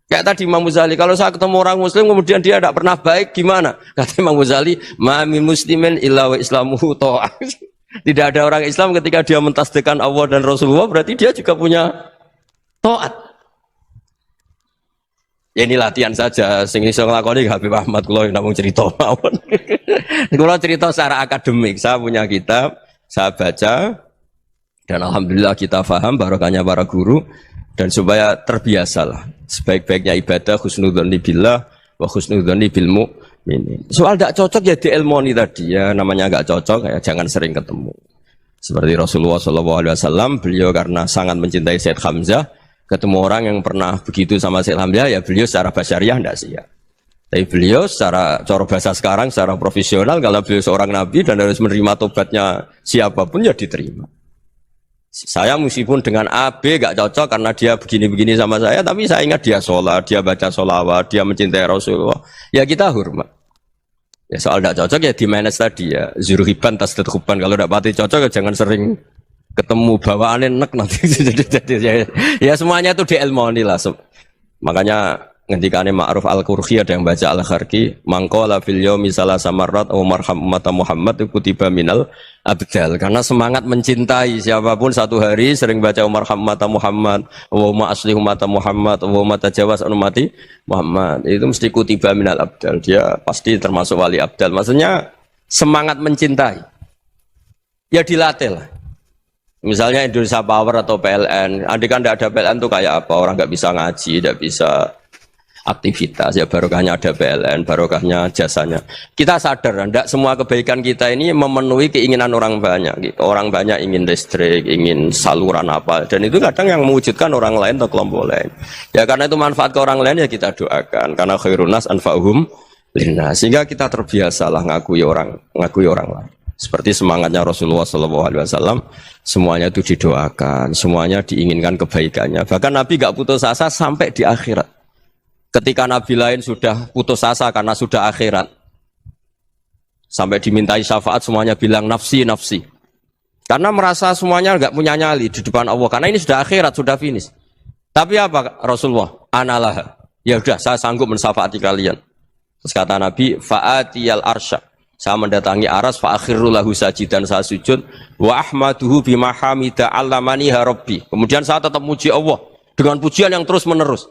S2: Kayak tadi Imam Ghazali, kalau saya ketemu orang muslim kemudian dia tidak pernah baik, gimana? Kata Imam Ghazali, ma min muslimin illa wa islamuhu ta'ah. Tidak ada orang Islam ketika dia mentasdihkan Allah dan Rasulullah, berarti dia juga punya taat. Ya ini latihan saja, sing iso nglakoni Habib Ahmad kula namung cerita mawon. Kula cerita secara akademik, saya punya kitab, saya baca dan alhamdulillah kita paham barokahnya para guru. Dan supaya terbiasalah sebaik-baiknya ibadah husnudzonni billah wa husnudzonni bil mu'minin. Soal tidak cocok ya diilmoni tadi ya, namanya enggak cocok ya jangan sering ketemu. Seperti Rasulullah SAW, beliau karena sangat mencintai Said Hamzah, ketemu orang yang pernah begitu sama Said Hamzah ya beliau secara basyariah tidak siap. Tapi beliau secara cara bahasa sekarang secara profesional, kalau beliau seorang nabi dan harus menerima tobatnya siapapun ya diterima. Saya meskipun dengan A, B gak cocok karena dia begini-begini sama saya, tapi saya ingat dia sholat, dia baca sholawat, dia mencintai Rasulullah. Ya kita hormat. Ya soal gak cocok ya di manage tadi ya. Zurhiban tasdad huban. Kalau gak pati cocok ya jangan sering ketemu, bawaannya enak nanti. Ya semuanya itu diilmoni lah. Makanya ngendikane Ma'ruf Al-Qurhi ada yang baca Al-Kharki, mangqala fil yaumi salasa marrat aw marham ummata Muhammad kutiba minal abdal. Karena semangat mencintai siapapun satu hari sering baca marham ummata Muhammad, wa asli ummata Muhammad, wa tajawaz ummati Muhammad, itu mesti kutiba minal abdal. Dia pasti termasuk wali abdal. Maksudnya semangat mencintai. Ya dilatih lah. Misalnya Indonesia Power atau PLN, andai kan tidak ada PLN tuh kayak apa? Orang nggak bisa ngaji, tidak bisa aktivitas, ya barokahnya ada PLN, barokahnya jasanya. Kita sadar, tidak semua kebaikan kita ini memenuhi keinginan orang banyak. Gitu. Orang banyak ingin listrik, ingin saluran apa, dan itu kadang yang mewujudkan orang lain atau kelompok lain. Ya karena itu manfaat ke orang lain ya kita doakan. Karena khairun nas anfa'uhum linnas. Sehingga kita terbiasalah ngakui orang lain. Seperti semangatnya Rasulullah SAW, semuanya itu didoakan, semuanya diinginkan kebaikannya. Bahkan Nabi gak putus asa sampai di akhirat. Ketika Nabi lain sudah putus asa karena sudah akhirat, sampai dimintai syafaat semuanya bilang nafsi, nafsi. Karena merasa semuanya gak punya nyali di depan Allah. Karena ini sudah akhirat, sudah finish. Tapi apa Rasulullah? Analah. Ya udah, saya sanggup mensyafaati kalian. Terus kata Nabi, fa'atiyal arsya. Saya mendatangi aras fa'akhiru lahu sajidan, saya sujud wa ahmaduhu bima hamida 'allamaniha rabbi. Kemudian saya tetap muji Allah dengan pujian yang terus menerus.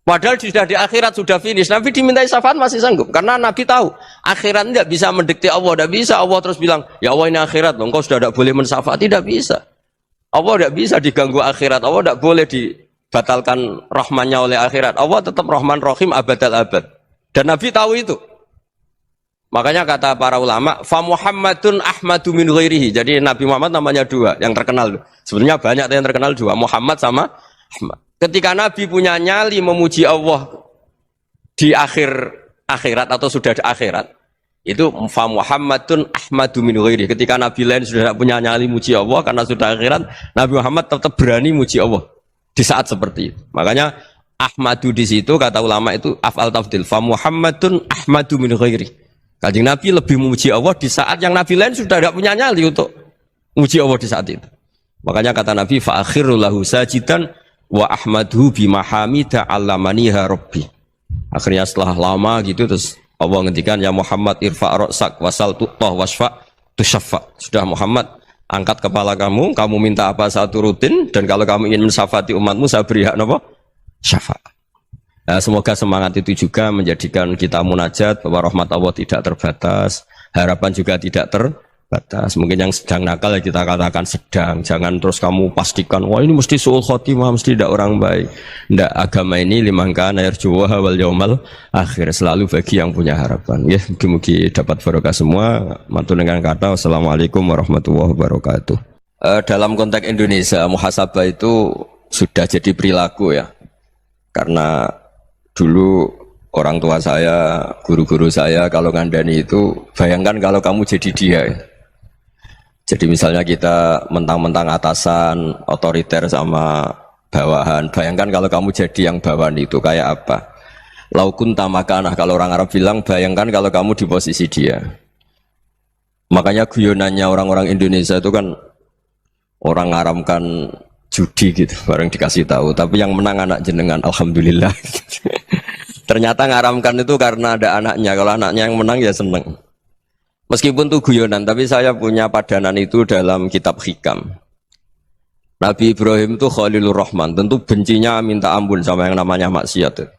S2: Padahal sudah di akhirat, sudah finish. Nabi dimintai syafaat masih sanggup karena Nabi tahu akhirat tidak bisa mendikte Allah, tidak bisa Allah terus bilang, "Ya Allah, ini akhirat, loh, engkau sudah tidak boleh mensyafaat." Tidak bisa. Allah tidak bisa diganggu akhirat. Allah tidak boleh dibatalkan rahmannya oleh akhirat. Allah tetap Rahman Rahim abadal abad. Dan Nabi tahu itu. Makanya kata para ulama, fa Muhammadun ahmadu min ghairihi. Jadi Nabi Muhammad namanya dua yang terkenal. Sebenarnya banyak yang terkenal dua, Muhammad sama Ahmad. Ketika Nabi punya nyali memuji Allah di akhirat atau sudah di akhirat, itu fa Muhammadun ahmadu min ghairihi. Ketika Nabi lain sudah tidak punya nyali muji Allah karena sudah akhirat, Nabi Muhammad tetap berani muji Allah di saat seperti itu. Makanya Ahmadu di situ kata ulama itu af'al tafdil, fa Muhammadun ahmadu min ghairihi. Kanjeng Nabi lebih memuji Allah di saat yang Nabi lain sudah tidak punya nyali untuk memuji Allah di saat itu. Makanya kata Nabi, fa akhiru lahu sajidan wa ahmaduhu bima hamida 'allamaniha rabbi. Akhirnya setelah lama gitu terus Allah ngendikan, ya Muhammad irfa' ra'sak wasal tu'tah wasfa' tusyaffa. Sudah Muhammad, angkat kepala kamu minta apa saya turutin, dan kalau kamu ingin mensyafaati umatmu saya beri hak napa? Syafaat. Nah, semoga semangat itu juga menjadikan kita munajat bahwa rahmat Allah tidak terbatas, harapan juga tidak terbatas. Mungkin yang sedang nakal ya kita katakan sedang, jangan terus kamu pastikan wah ini mesti suul khotimah, mesti tidak orang baik. Tidak, agama ini liman kana yarjuwaha wal yaumal akhir, selalu bagi yang punya harapan. Ya, mugi-mugi dapat barokah semua. Mantu dengan kata wassalamualaikum warahmatullahi wabarakatuh. Dalam konteks Indonesia, muhasabah itu sudah jadi perilaku ya. Karena dulu orang tua saya, guru-guru saya kalau ngandani itu, bayangkan kalau kamu jadi dia. Jadi misalnya kita mentang-mentang atasan, otoriter sama bawahan. Bayangkan kalau kamu jadi yang bawahan itu kayak apa? Laukun tamakanah, kalau orang Arab bilang, bayangkan kalau kamu di posisi dia. Makanya guyonannya orang-orang Indonesia itu kan orang ngaramkan judi gitu, bareng dikasih tahu. Tapi yang menang anak jenengan, alhamdulillah. Ternyata ngaramkan itu karena ada anaknya. Kalau anaknya yang menang ya seneng. Meskipun itu guyonan, tapi saya punya padanan itu dalam kitab Hikam. Nabi Ibrahim itu Khalilur Rahman, tentu bencinya minta ampun sama yang namanya maksiat.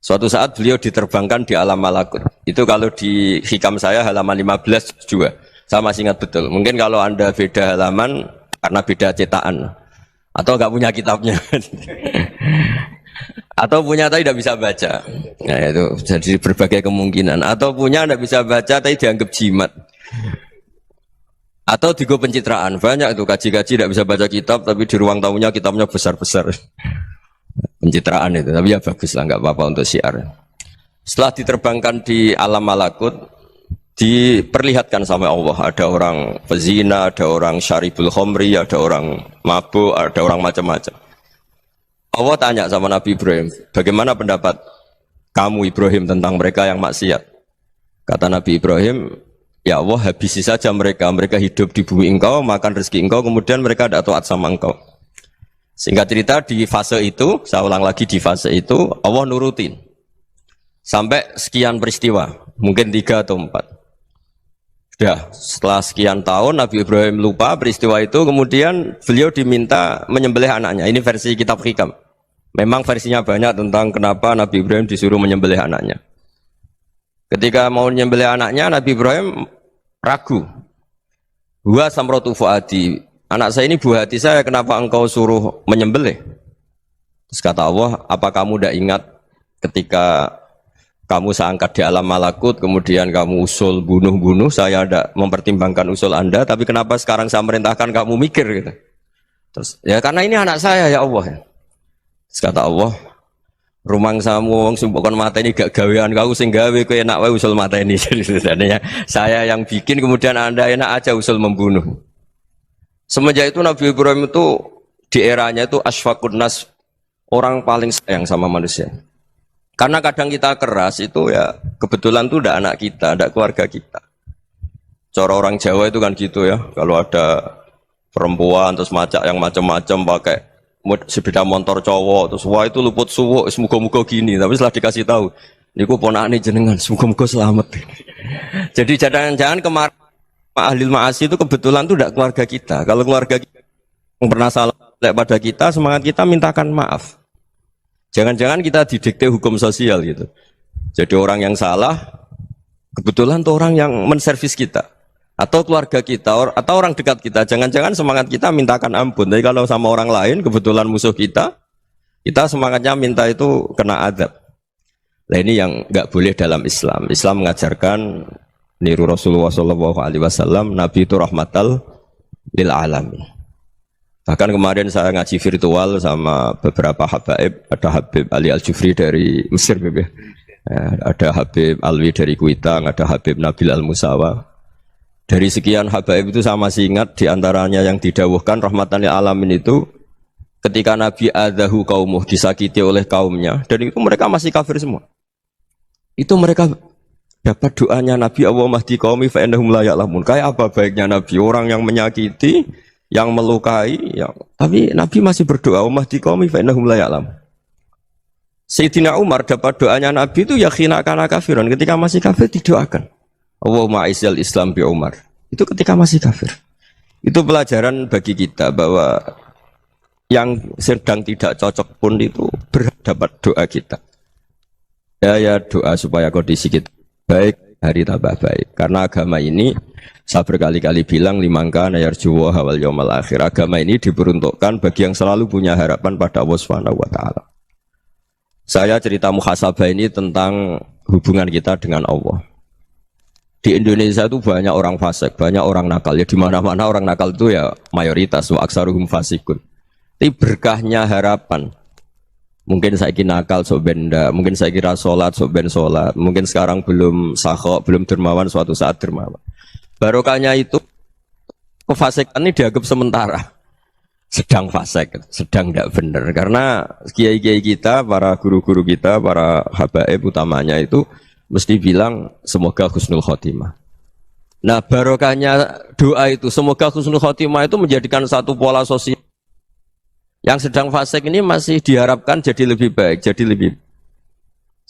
S2: Suatu saat beliau diterbangkan di alam malakut. Itu kalau di Hikam saya halaman 15 juga. Saya masih ingat betul. Mungkin kalau Anda beda halaman karena beda cetakan. Atau nggak punya kitabnya. Atau punya tapi tidak bisa baca. Nah itu jadi berbagai kemungkinan. Atau punya tidak bisa baca tapi dianggap jimat. Atau digo pencitraan. Banyak itu kaji-kaji tidak bisa baca kitab tapi di ruang tamunya kitabnya besar-besar. Pencitraan itu. Tapi ya bagus lah, nggak apa-apa untuk syiar. Setelah diterbangkan di alam malakut, diperlihatkan sama Allah. Ada orang pezina, ada orang syaribul khomri, ada orang mabuk, ada orang macam-macam. Allah tanya sama Nabi Ibrahim, bagaimana pendapat kamu Ibrahim tentang mereka yang maksiat? Kata Nabi Ibrahim, ya Allah habisi saja mereka. Mereka hidup di bumi engkau, makan rezeki engkau, kemudian mereka tidak taat sama engkau. Singkat cerita di fase itu, saya ulang lagi di fase itu, Allah nurutin. Sampai sekian peristiwa, mungkin 3 atau 4. Sudah, setelah sekian tahun Nabi Ibrahim lupa peristiwa itu, kemudian beliau diminta menyembelih anaknya. Ini versi kitab Hikam. Memang versinya banyak tentang kenapa Nabi Ibrahim disuruh menyembelih anaknya. Ketika mau menyembelih anaknya, Nabi Ibrahim ragu. Huwa samratu fuadi. Anak saya ini buah hati saya, kenapa engkau suruh menyembelih? Terus kata Allah, apa kamu tidak ingat ketika kamu saya angkat di alam malakut, kemudian kamu usul bunuh-bunuh, saya tidak mempertimbangkan usul Anda, tapi kenapa sekarang saya merintahkan kamu mikir gitu? Terus, ya karena ini anak saya ya Allah. Terus kata Allah, Rumang samu wong sing kon mateni gak gawean kau sing gawe kowe enak wae usul mateni. Jadi sebenarnya saya yang bikin kemudian Anda enak aja usul membunuh. Semenjak itu Nabi Ibrahim itu di eranya itu asfaqun nas, orang paling sayang sama manusia. Karena kadang kita keras itu ya kebetulan tuh udah anak kita, ada keluarga kita. Cara orang Jawa itu kan gitu ya, kalau ada perempuan terus macak yang macam-macam pakai sepeda motor cowok terus wah itu luput suwuk semoga-moga gini, tapi setelah dikasih tahu niku ponakane jenengan semoga-moga selamat. Jadi jangan-jangan kemarin ahli ma'asi itu kebetulan tuh tidak keluarga kita. Kalau keluarga kita yang pernah salah pada kita, semangat kita mintakan maaf. Jangan-jangan kita didikte hukum sosial gitu. Jadi orang yang salah kebetulan tuh orang yang menservis kita. Atau keluarga kita, atau orang dekat kita, jangan-jangan semangat kita mintakan ampun. Tapi kalau sama orang lain, kebetulan musuh kita semangatnya minta itu kena adab. Nah ini yang nggak boleh dalam Islam. Islam mengajarkan niru Rasulullah SAW, Nabi itu rahmatal lil alamin. Bahkan kemarin saya ngaji virtual sama beberapa habaib, ada Habib Ali Al-Jufri dari Mesir, ada Habib Alwi dari Kuitang, ada Habib Nabil Al-Musawa. Dari sekian habaib itu saya masih ingat diantaranya yang didawuhkan rahmatan lil alamin itu ketika Nabi adahu kaumuh, disakiti oleh kaumnya, dan itu mereka masih kafir semua. Itu mereka dapat doanya Nabi Allahumma hdi qaumi fa innahum la ya'lamun. Kayak apa baiknya Nabi, orang yang menyakiti, yang melukai, tapi Nabi masih berdoa Allahumma hdi qaumi fa innahum la ya'lamun. Sayyidina Umar dapat doanya Nabi itu ya khina kana kafiran, ketika masih kafir didoakan Allahumma aizzal Islam bi Umar. Itu ketika masih kafir. Itu pelajaran bagi kita bahwa yang sedang tidak cocok pun itu berdapat doa kita. Ya doa supaya kondisi kita baik, hari tambah baik. Karena agama ini saya berkali-kali bilang limangka nayarjuwa hawal yaumal akhir. Agama ini diperuntukkan bagi yang selalu punya harapan pada Allah Subhanahu wa taala. Saya cerita muhasabah ini tentang hubungan kita dengan Allah. Di Indonesia itu banyak orang fasik, banyak orang nakal. Ya di mana-mana orang nakal itu ya mayoritas, wa aksaruhum fasikun. Tapi berkahnya harapan. Mungkin saya kira nakal sok benda, mungkin saya kira sholat sok ben sholat, mungkin sekarang belum sakhok, belum dermawan, suatu saat dermawan. Barokahnya itu kefasikan ini dianggap sementara. Sedang fasik, sedang tidak benar. Karena kiai-kiai kita, para guru-guru kita, para habaib utamanya itu mesti bilang semoga husnul khotimah. Nah barokahnya doa itu semoga husnul khotimah itu menjadikan satu pola sosial. Yang sedang fasik ini masih diharapkan jadi lebih baik, jadi lebih.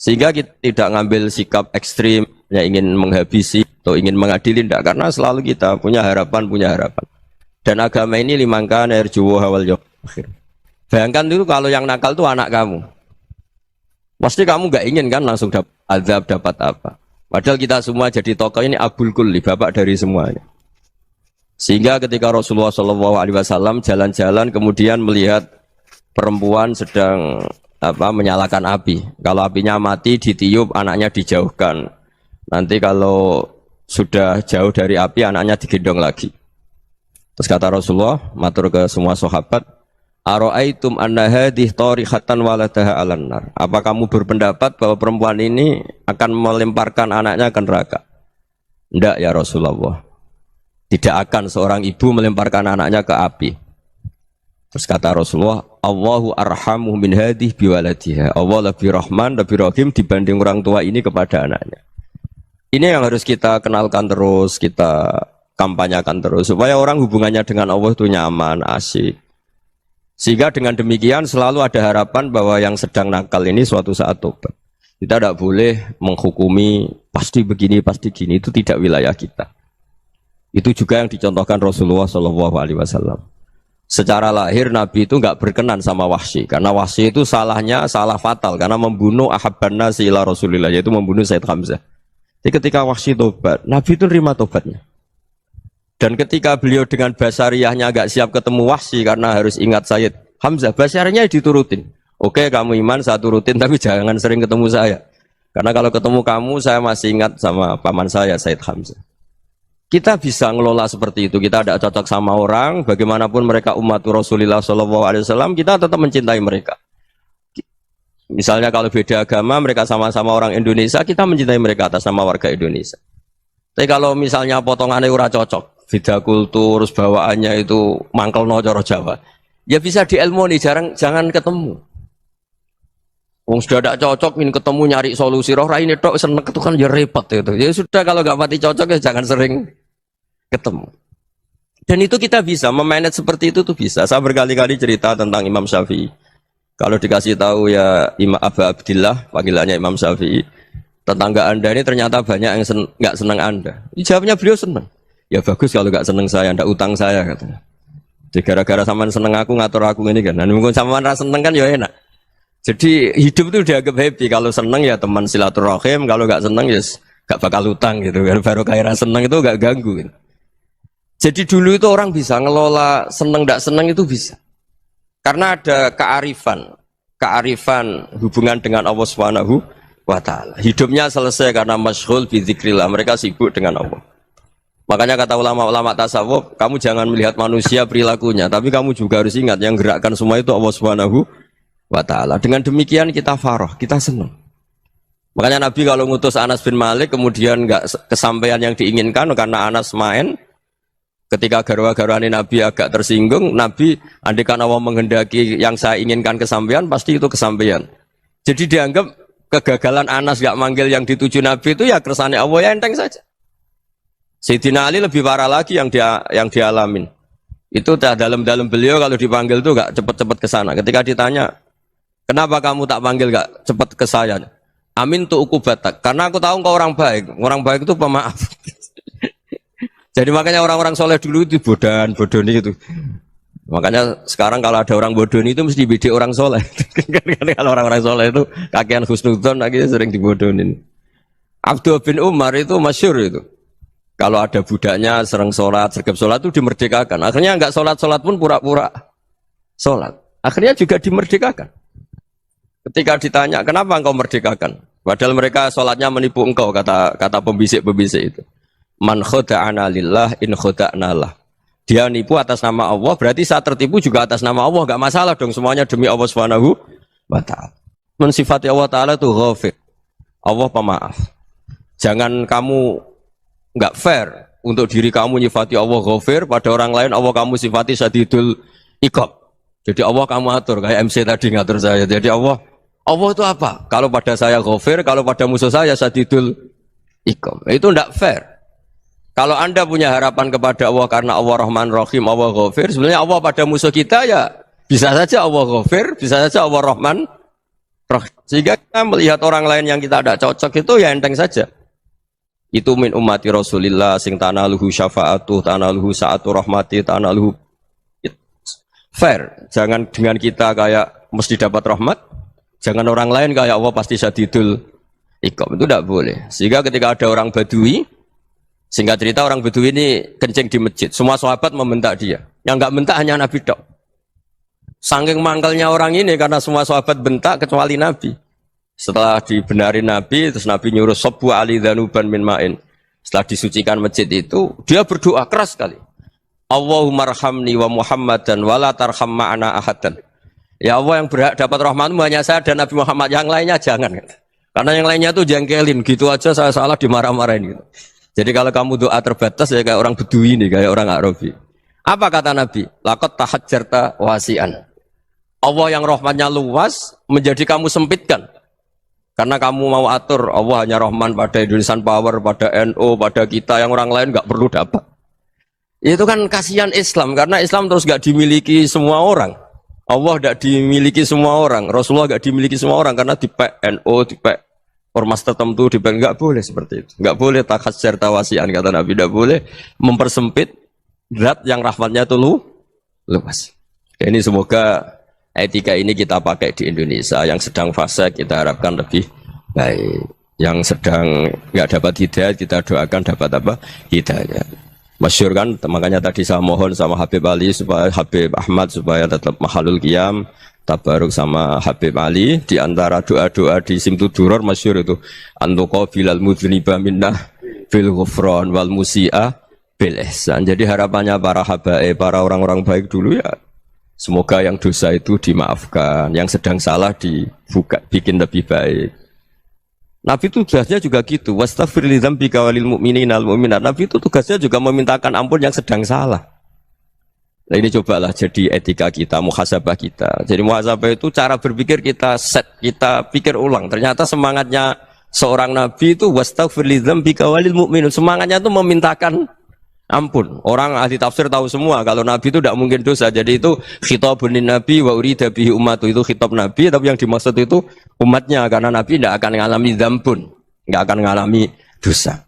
S2: Sehingga kita tidak ngambil sikap ekstrim yang ingin menghabisi atau ingin mengadili, tidak, karena selalu kita punya harapan. Dan agama ini limangka nerjuwo hawal yaumil akhir. Bayangkan dulu kalau yang nakal itu anak kamu. Pasti kamu nggak ingin kan langsung dapat azab, dapat apa. Padahal kita semua jadi tokoh ini abul kulli, bapak dari semuanya. Sehingga ketika Rasulullah SAW jalan-jalan kemudian melihat perempuan sedang menyalakan api. Kalau apinya mati ditiup, anaknya dijauhkan. Nanti kalau sudah jauh dari api, anaknya digendong lagi. Terus kata Rasulullah, matur ke semua sahabat, Aro'aitum anna hadih tarihatan waladaha alan nar. Apa kamu berpendapat bahwa perempuan ini akan melemparkan anaknya ke neraka? Tidak ya Rasulullah. Tidak akan seorang ibu melemparkan anaknya ke api. Terus kata Rasulullah, Allahu arhamu min hadih biwaladiha. Allah lebih rahman, lebih rahim dibanding orang tua ini kepada anaknya. Ini yang harus kita kenalkan terus, kita kampanyakan terus. Supaya orang hubungannya dengan Allah itu nyaman, asyik. Sehingga dengan demikian selalu ada harapan bahwa yang sedang nakal ini suatu saat tobat. Kita tidak boleh menghukumi pasti begini, pasti gini, itu tidak wilayah kita. Itu juga yang dicontohkan Rasulullah SAW. Secara lahir Nabi itu nggak berkenan sama Wahsy, karena Wahsy itu salahnya salah fatal karena membunuh ahabban nasi ila Rasulillah, yaitu membunuh Sayyid Hamzah. Jadi ketika Wahsy tobat, Nabi itu nerima tobatnya. Dan ketika beliau dengan basariyahnya agak siap ketemu Wahsy karena harus ingat Sayyid Hamzah, basariyahnya diturutin. Oke, kamu iman, saya turutin, tapi jangan sering ketemu saya. Karena kalau ketemu kamu, saya masih ingat sama paman saya, Sayyid Hamzah. Kita bisa ngelola seperti itu. Kita tidak cocok sama orang, bagaimanapun mereka umat Rasulullah SAW, kita tetap mencintai mereka. Misalnya kalau beda agama, mereka sama-sama orang Indonesia, kita mencintai mereka atas nama warga Indonesia. Tapi kalau misalnya potongannya ora cocok, beda kultur, terus bawaannya itu mangkel no coro Jawa, ya bisa diilmoni, jangan ketemu. Wong sudah tidak cocok, ingin ketemu nyari solusi. Roh ini tok seneng itu kan ya repot itu. Ya sudah kalau nggak pati cocok ya jangan sering ketemu. Dan itu kita bisa memanage seperti itu tuh bisa. Saya berkali-kali cerita tentang Imam Syafi'i. Kalau dikasih tahu ya Imam Abu Abdillah, panggilannya Imam Syafi'i, tetangga anda ini ternyata banyak yang nggak senang anda. Jawabnya beliau senang. Ya bagus kalau nggak senang saya, ndak utang saya katanya. Jadi gara-gara sampean seneng aku ngatur aku ini kan. Dan mungkin sampean rasa seneng kan ya enak. Jadi hidup itu dianggap happy. Kalau seneng ya teman silaturahim, kalau nggak seneng ya nggak bakal utang gitu. Baru kaya seneng itu nggak ganggu. Gitu. Jadi dulu itu orang bisa ngelola seneng nggak seneng itu bisa. Karena ada kearifan hubungan dengan Allah Subhanahu wa Ta'ala. Hidupnya selesai karena masyghul bi dzikrillah. Mereka sibuk dengan Allah. Makanya kata ulama-ulama tasawuf, kamu jangan melihat manusia perilakunya, tapi kamu juga harus ingat yang gerakkan semua itu Allah Subhanahu wa Ta'ala. Dengan demikian kita farah, kita senang. Makanya Nabi kalau ngutus Anas bin Malik kemudian nggak kesampaian yang diinginkan karena Anas main, ketika garwa-garwani Nabi agak tersinggung, Nabi andaikan Allah menghendaki yang saya inginkan kesampaian, pasti itu kesampaian. Jadi dianggap kegagalan Anas nggak manggil yang dituju Nabi itu ya kersane Allah, ya enteng saja. Sayyidina Ali lebih parah lagi yang dialamin. Itu dalam beliau kalau dipanggil tuh nggak cepet-cepet ke sana. Ketika ditanya, kenapa kamu tak panggil gak cepat ke saya? Amin tuh ukubatak. Karena aku tahu kau orang baik. Orang baik itu pemaaf. Jadi makanya orang-orang soleh dulu itu bodoni itu. Makanya sekarang kalau ada orang bodoni itu mesti bidik orang soleh. Kalau orang-orang soleh itu kakean husnudzon akhirnya sering dibodonin. Abdul bin Umar itu masyhur itu. Kalau ada budaknya sering sholat, sergap sholat itu dimerdekakan. Akhirnya nggak sholat pun pura-pura sholat. Akhirnya juga dimerdekakan. Ketika ditanya, kenapa engkau merdekakan? Padahal mereka sholatnya menipu engkau, kata pembisik-pembisik itu. Man khoda'ana lillah in khoda'na lah. Dia nipu atas nama Allah, berarti saat tertipu juga atas nama Allah. Gak masalah dong, semuanya demi Allah Subhanahu wa Ta'ala. Mensifati Allah Ta'ala itu ghafir. Allah pemaaf. Jangan kamu gak fair untuk diri kamu nyifati Allah ghafir, pada orang lain Allah kamu sifati syadidul iqab. Jadi Allah kamu atur, kayak MC tadi ngatur saya. Jadi Allah itu apa? Kalau pada saya ghafir, kalau pada musuh saya syadidul iqam. Itu tidak fair. Kalau Anda punya harapan kepada Allah karena Allah Rahman Rahim, Allah ghafir, sebenarnya Allah pada musuh kita ya bisa saja Allah ghafir, bisa saja Allah Rahman Rahim. Sehingga kita melihat orang lain yang kita tidak cocok itu ya enteng saja. Itu min ummati Rasulillah sing tanaluhu syafa'atuh, tanaluhu sa'atu rahmati, tanaluhu fair. Jangan dengan kita kayak mesti dapat rahmat. Jangan orang lain kayak Allah pasti syadidul iqab. Itu tidak boleh. Sehingga ketika ada orang Badui, singkat cerita orang Badui ini kencing di masjid. Semua sahabat membentak dia. Yang enggak bentak hanya Nabi dok. Saking mangkelnya orang ini karena semua sahabat bentak kecuali Nabi. Setelah dibenarin Nabi, terus Nabi nyuruh sabbu ali dhanuban min ma'in. Setelah disucikan masjid itu, dia berdoa keras sekali. Allahumma arhamni wa Muhammadan wa la tarham ma'ana ahadan. Ya Allah, yang berhak dapat rahmatmu hanya saya dan Nabi Muhammad, yang lainnya jangan. Karena yang lainnya tuh jengkelin, gitu aja saya salah dimarah-marahin gitu. Jadi kalau kamu doa terbatas ya kayak orang Bedui nih, kayak orang Arabi. Apa kata Nabi? Laqad tahajjarta wasi'an. Allah yang rahmatnya luas menjadi kamu sempitkan. Karena kamu mau atur Allah hanya rahman pada Indonesian Power, pada NU, pada kita, yang orang lain nggak perlu dapat. Itu kan kasihan Islam, karena Islam terus nggak dimiliki semua orang. Allah tidak dimiliki semua orang, Rasulullah tidak dimiliki semua orang karena di NU, di ormas tertentu, di nggak boleh seperti itu, nggak boleh takhasyar tawasian kata Nabi, tidak boleh mempersempit zat yang rahmatnya itu luas. Ini semoga etika ini kita pakai di Indonesia. Yang sedang fase kita harapkan lebih baik, yang sedang nggak dapat hidayah kita doakan dapat apa? Hidayah. Masyhur kan, makanya tadi saya mohon sama Habib Ali supaya Habib Ahmad supaya tetap mahalul qiyam, tabaruk sama Habib Ali. Di antara doa-doa di Simtud Duror masyhur itu antuqabilal mudhniba minnah bil ghufran wal musi'a bil ihsan. Jadi harapannya para habaib, para orang-orang baik dulu ya Semoga yang dosa itu dimaafkan, yang sedang salah dibuka, bikin lebih baik. Nabi itu tugasnya juga gitu. Wastaghfir li dzambika walil mu'minina wal mu'minat. Nabi itu tugasnya juga memintakan ampun yang sedang salah. Nah ini cobalah jadi etika kita, muhasabah kita. Jadi muhasabah itu cara berpikir kita set, kita pikir ulang. Ternyata semangatnya seorang nabi itu wastaghfir li dzambika walil mu'minun. Semangatnya itu memintakan ampun. Orang ahli tafsir tahu semua kalau nabi itu tidak mungkin dosa. Jadi itu khitabun nabi wa urida bihi ummatu, itu khitab nabi, tapi yang dimaksud itu umatnya, karena nabi tidak akan mengalami dzambun, tidak akan mengalami dosa.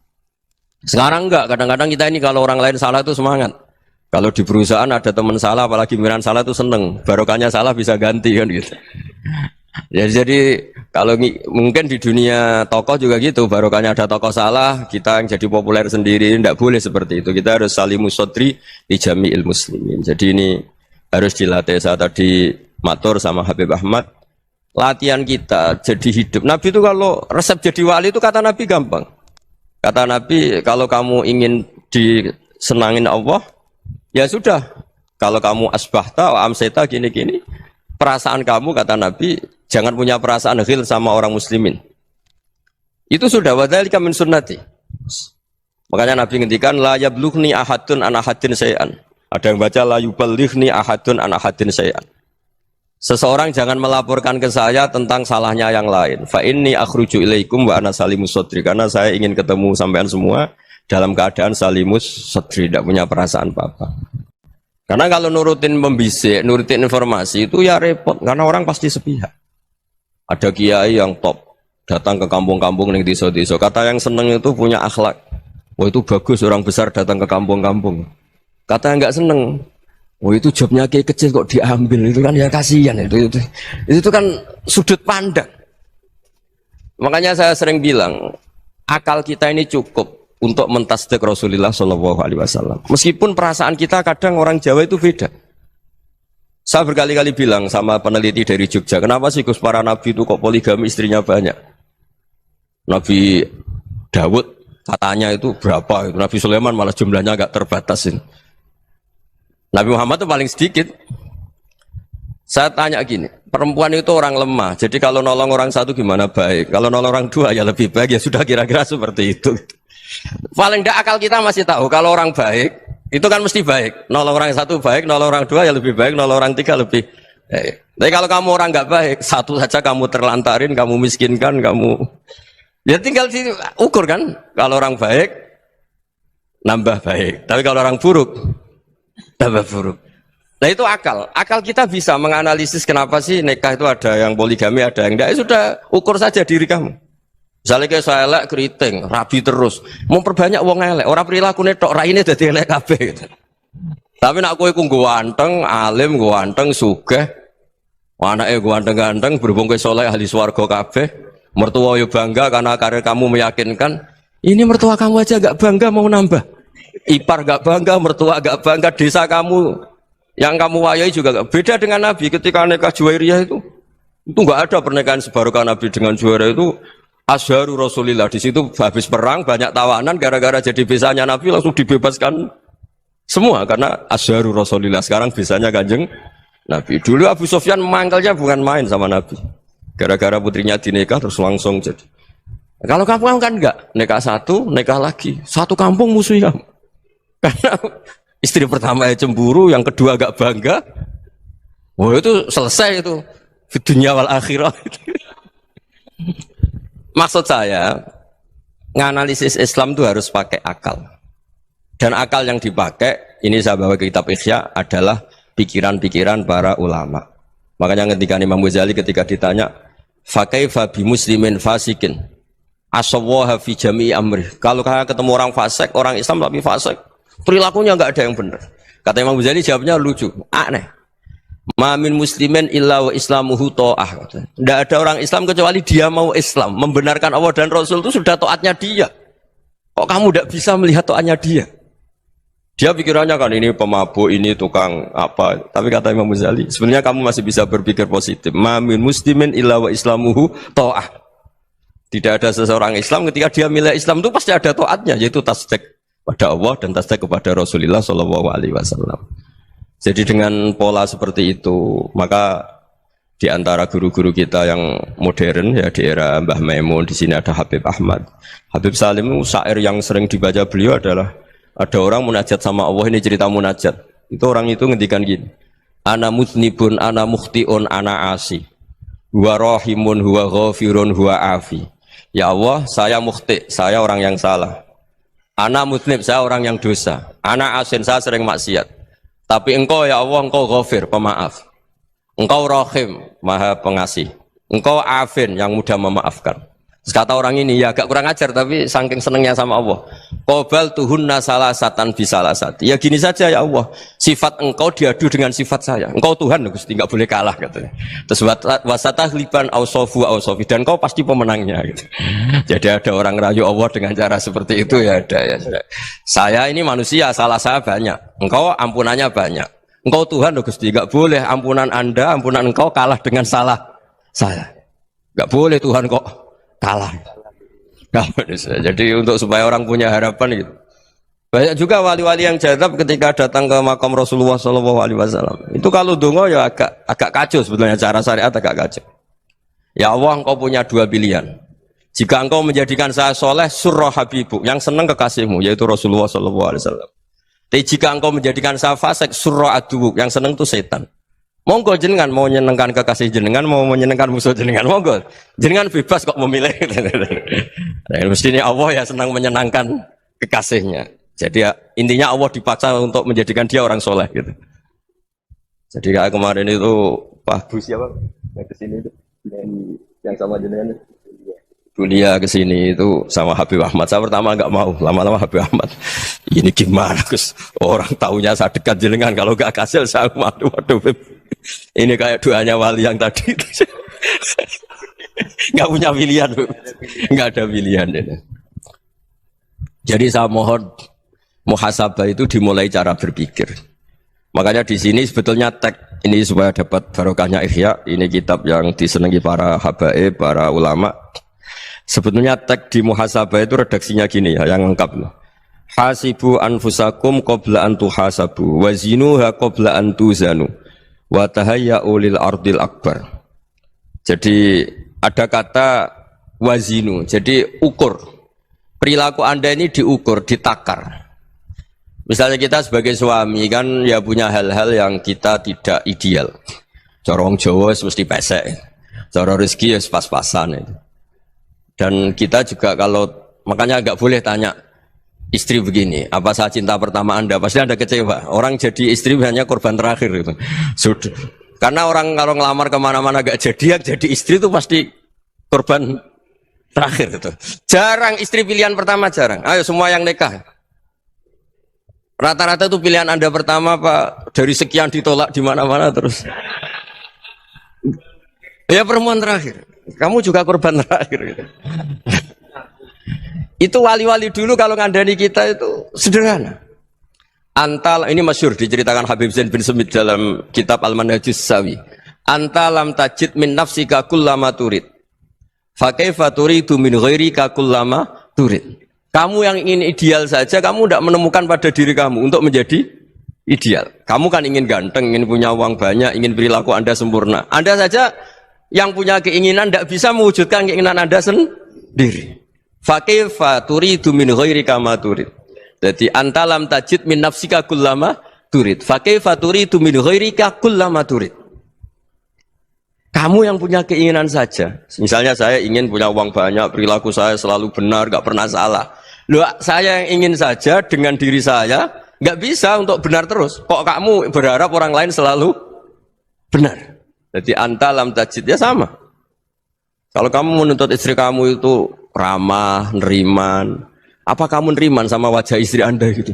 S2: Sekarang enggak, kadang-kadang kita ini kalau orang lain salah itu semangat. Kalau di perusahaan ada teman salah, apalagi pimpinan salah itu seneng, barokahnya salah bisa ganti kan gitu. Ya, jadi kalau mungkin di dunia tokoh juga gitu, barokahnya ada tokoh salah, kita yang jadi populer sendiri, tidak boleh seperti itu. Kita harus salimus sodri di jami'il muslimin. Jadi ini harus dilatih. Saya tadi matur sama Habib Ahmad, latihan kita jadi hidup. Nabi itu kalau resep jadi wali itu kata Nabi gampang. Kata Nabi, kalau kamu ingin disenangin Allah, ya sudah. Kalau kamu asbahta wa amseta gini-gini, perasaan kamu, kata Nabi, jangan punya perasaan ghil sama orang muslimin. Itu sudah wadzalika min sunnati. Makanya Nabi ngendikan la yablughni ahadun an ahadin syai'an. Ada yang baca la yuballighni ahadun an ahadin syai'an. Seseorang jangan melaporkan ke saya tentang salahnya yang lain. Fa inni akhruju ilaikum wa ana salimus sadri. Karena saya ingin ketemu sampean semua dalam keadaan salimus sadri, tidak punya perasaan apa-apa. Karena kalau nurutin membisik, nurutin informasi itu ya repot, karena orang pasti sepihak. Ada kiai yang top, datang ke kampung-kampung ning desa-desa. Kata yang seneng itu punya akhlak. Wah itu bagus orang besar datang ke kampung-kampung. Kata yang enggak seneng, wah itu jobnya kiai kecil kok diambil, itu kan ya kasihan itu kan sudut pandang. Makanya saya sering bilang, akal kita ini cukup untuk mentasdik Rasulullah Shallallahu Alaihi Wasallam. Meskipun perasaan kita kadang orang Jawa itu beda. Saya berkali-kali bilang sama peneliti dari Jogja, kenapa sih Gus para nabi itu kok poligami istrinya banyak? Nabi Dawud katanya itu berapa? Itu Nabi Sulaiman malah jumlahnya agak terbatasin. Nabi Muhammad itu paling sedikit. Saya tanya gini, perempuan itu orang lemah, jadi kalau nolong orang satu gimana baik? Kalau nolong orang dua ya lebih baik, ya sudah kira-kira seperti itu. Paling tidak akal kita masih tahu kalau orang baik itu kan mesti baik. Nolong orang satu baik, nolong orang dua ya lebih baik, nolong orang tiga lebih baik. Tapi kalau kamu orang nggak baik, satu saja kamu terlantarin, kamu miskinkan, kamu ya tinggal diukur kan. Kalau orang baik nambah baik, tapi kalau orang buruk tambah buruk. Nah itu akal. Akal kita bisa menganalisis kenapa sih nikah itu ada yang poligami, ada yang enggak. Ya sudah, ukur saja diri kamu. Misalnya kayak saya elek keriting, rabi terus, mau perbanyak wong elek, orang perilaku netok raine dadi elek kabeh gitu. Tapi nak kowe ku ganteng, alim, ganteng, sugih, anake ganteng-ganteng, berhubung kowe saleh ahli swarga kabeh, mertua yo bangga karena karir kamu meyakinkan. Ini mertua kamu aja gak bangga mau nambah. Ipar gak bangga, mertua gak bangga, desa kamu yang kamu wayai juga gak. Beda dengan Nabi ketika nikah Juwairiyah itu gak ada pernikahan sebarokah Nabi dengan Juwairiyah itu. Azharu Rasulillah, di situ habis perang banyak tawanan, gara-gara jadi besanya Nabi langsung dibebaskan semua karena Azharu Rasulillah. Sekarang besanya Kanjeng Nabi. Dulu Abu Sufyan mangkalnya bukan main sama Nabi, gara-gara putrinya dinikah terus langsung jadi. Kalau kamu kan enggak, nikah satu, nikah lagi, satu kampung musuh kamu. Karena istri pertama ya cemburu, yang kedua agak bangga. Wah itu selesai itu di dunia wal akhirah. Maksud saya, nganalisis Islam itu harus pakai akal. Dan akal yang dipakai, ini saya bawa ke kitab Ihya, adalah pikiran-pikiran para ulama. Makanya ketika Imam Ghazali ketika ditanya, fakaifa bi muslimin fasikin asawwaha fi jami'i amri. Kalau kalian ketemu orang fasik, orang Islam tapi fasik, perilakunya enggak ada yang benar. Kata Imam Ghazali jawabnya lucu, aneh. Ma min muslimin illa wa islamuhu ta'ah. Tidak ada orang Islam kecuali dia mau Islam, membenarkan Allah dan Rasul itu sudah taatnya dia. Kok kamu tidak bisa melihat taatnya dia? Dia pikirannya kan ini pemabuk, ini tukang apa. Tapi kata Imam Ghazali, sebenarnya kamu masih bisa berpikir positif. Ma min muslimin illa wa islamuhu ta'ah. Tidak ada seseorang Islam ketika dia milih Islam itu pasti ada taatnya, yaitu tasdik pada Allah dan tasdik kepada Rasulullah SAW. Jadi dengan pola seperti itu, maka di antara guru-guru kita yang modern ya di era Mbah Maimun, di sini ada Habib Ahmad. Habib Salim syair yang sering dibaca beliau adalah ada orang munajat sama Allah, ini cerita munajat. Itu orang itu ngendikan gini. Ana mutnibun, ana mukhtiun, ana asi. Huwa rahimun, huwa ghafirun, huwa afi. Ya Allah, saya mukhti, saya orang yang salah. Ana mutnib, saya orang yang dosa. Ana asin, saya sering maksiat. Tapi engkau ya Allah, engkau ghafir, pemaaf. Engkau rahim, maha pengasih. Engkau afin, yang mudah memaafkan. Terus kata orang ini, ya agak kurang ajar, tapi saking senengnya sama Allah. Qobal tuhunna salasatan bisalasati. Ya gini saja ya Allah, sifat engkau diadu dengan sifat saya. Engkau Tuhan, Gusti, enggak boleh kalah katanya. Terus wasatah liban ausofu ausofi, dan engkau pasti pemenangnya gitu. Jadi ada orang rayu Allah dengan cara seperti itu ya ada ya. Saya ini manusia, salah saya banyak. Engkau ampunannya banyak. Engkau Tuhan loh Gusti, enggak boleh ampunan Anda, ampunan engkau kalah dengan salah saya. Enggak boleh Tuhan kok kalah. Nah, jadi untuk supaya orang punya harapan gitu. Banyak juga wali-wali yang jadab ketika datang ke makam Rasulullah SAW. Itu kalau dongo ya agak kacau sebetulnya, cara syariat agak kacau. Ya Allah, engkau punya dua pilihan. Jika engkau menjadikan saya soleh, surah habibu, yang senang kekasihmu, yaitu Rasulullah SAW. Tapi jika engkau menjadikan saya fasik, surah adubuk, yang senang itu setan. Monggo jenengan mau menyenangkan kekasih jenengan, mau menyenangkan musuh jenengan, monggo. Jenengan bebas kok memilih. Nah, mestinya Allah ya senang menyenangkan kekasihnya. Jadi ya, intinya Allah dipaksa untuk menjadikan dia orang soleh gitu. Jadi kayak kemarin itu Pak Bu siapa yang kesini itu, yang sama jenengan itu. Dunia kesini itu sama Habib Ahmad. Saya pertama nggak mau, lama-lama Habib Ahmad. Ini gimana Gus? Orang taunya saya dekat jenengan, kalau nggak kasih saya waduh. Ini kayak doanya wali yang tadi. Nggak punya pilihan, nggak ada pilihan. Jadi saya mohon muhasabah itu dimulai cara berpikir. Makanya di sini sebetulnya tag ini supaya dapat barokahnya Ihya. Ini kitab yang disenangi para habaib, para ulama. Sebetulnya tag di muhasabah itu redaksinya gini ya, yang lengkap loh. Hasibu anfusakum qabla an tuhasabu wa zinuha qabla an tuzanu wa tahayya'u lil ardil akbar. Jadi ada kata wazinu, jadi ukur. Perilaku Anda ini diukur, ditakar. Misalnya kita sebagai suami kan ya punya hal-hal yang kita tidak ideal. Corong Jawa mesti pesek. Cara rezeki ya pas-pasan itu. Dan kita juga kalau, makanya nggak boleh tanya istri begini, apa saya cinta pertama Anda? Pasti Anda kecewa. Orang jadi istri hanya korban terakhir gitu. Sudah. Karena orang kalau ngelamar kemana-mana gak jadi, yang jadi istri itu pasti korban terakhir gitu. Jarang istri pilihan pertama, jarang. Ayo semua yang nikah. Rata-rata itu pilihan Anda pertama Pak, dari sekian ditolak di mana-mana terus. Ya perempuan terakhir. Kamu juga korban terakhir gitu. Itu wali-wali dulu kalau ngandani kita itu sederhana. Antal, ini masyhur diceritakan Habib Zain bin Semit dalam kitab Al-Manhajus Sawi. Anta lam tajid min nafsika kullama turid. Fa kaifa turidu min ghairika kullama turid. Kamu yang ingin ideal saja, kamu tidak menemukan pada diri kamu untuk menjadi ideal. Kamu kan ingin ganteng, ingin punya uang banyak, ingin perilaku Anda sempurna. Anda saja yang punya keinginan tidak bisa mewujudkan keinginan Anda sendiri. Fa kaifa turidu min ghairika ma turid. Jadi anta lam tajid min nafsika kullama turid. Fa kaifa turidu min ghairika kullama turid. Kamu yang punya keinginan saja. Misalnya saya ingin punya uang banyak, perilaku saya selalu benar, enggak pernah salah. Loh, saya yang ingin saja dengan diri saya enggak bisa untuk benar terus. Kok kamu berharap orang lain selalu benar? Jadi anta lam tajid, ya sama. Kalau kamu menuntut istri kamu itu ramah, neriman, apa kamu neriman sama wajah istri Anda gitu?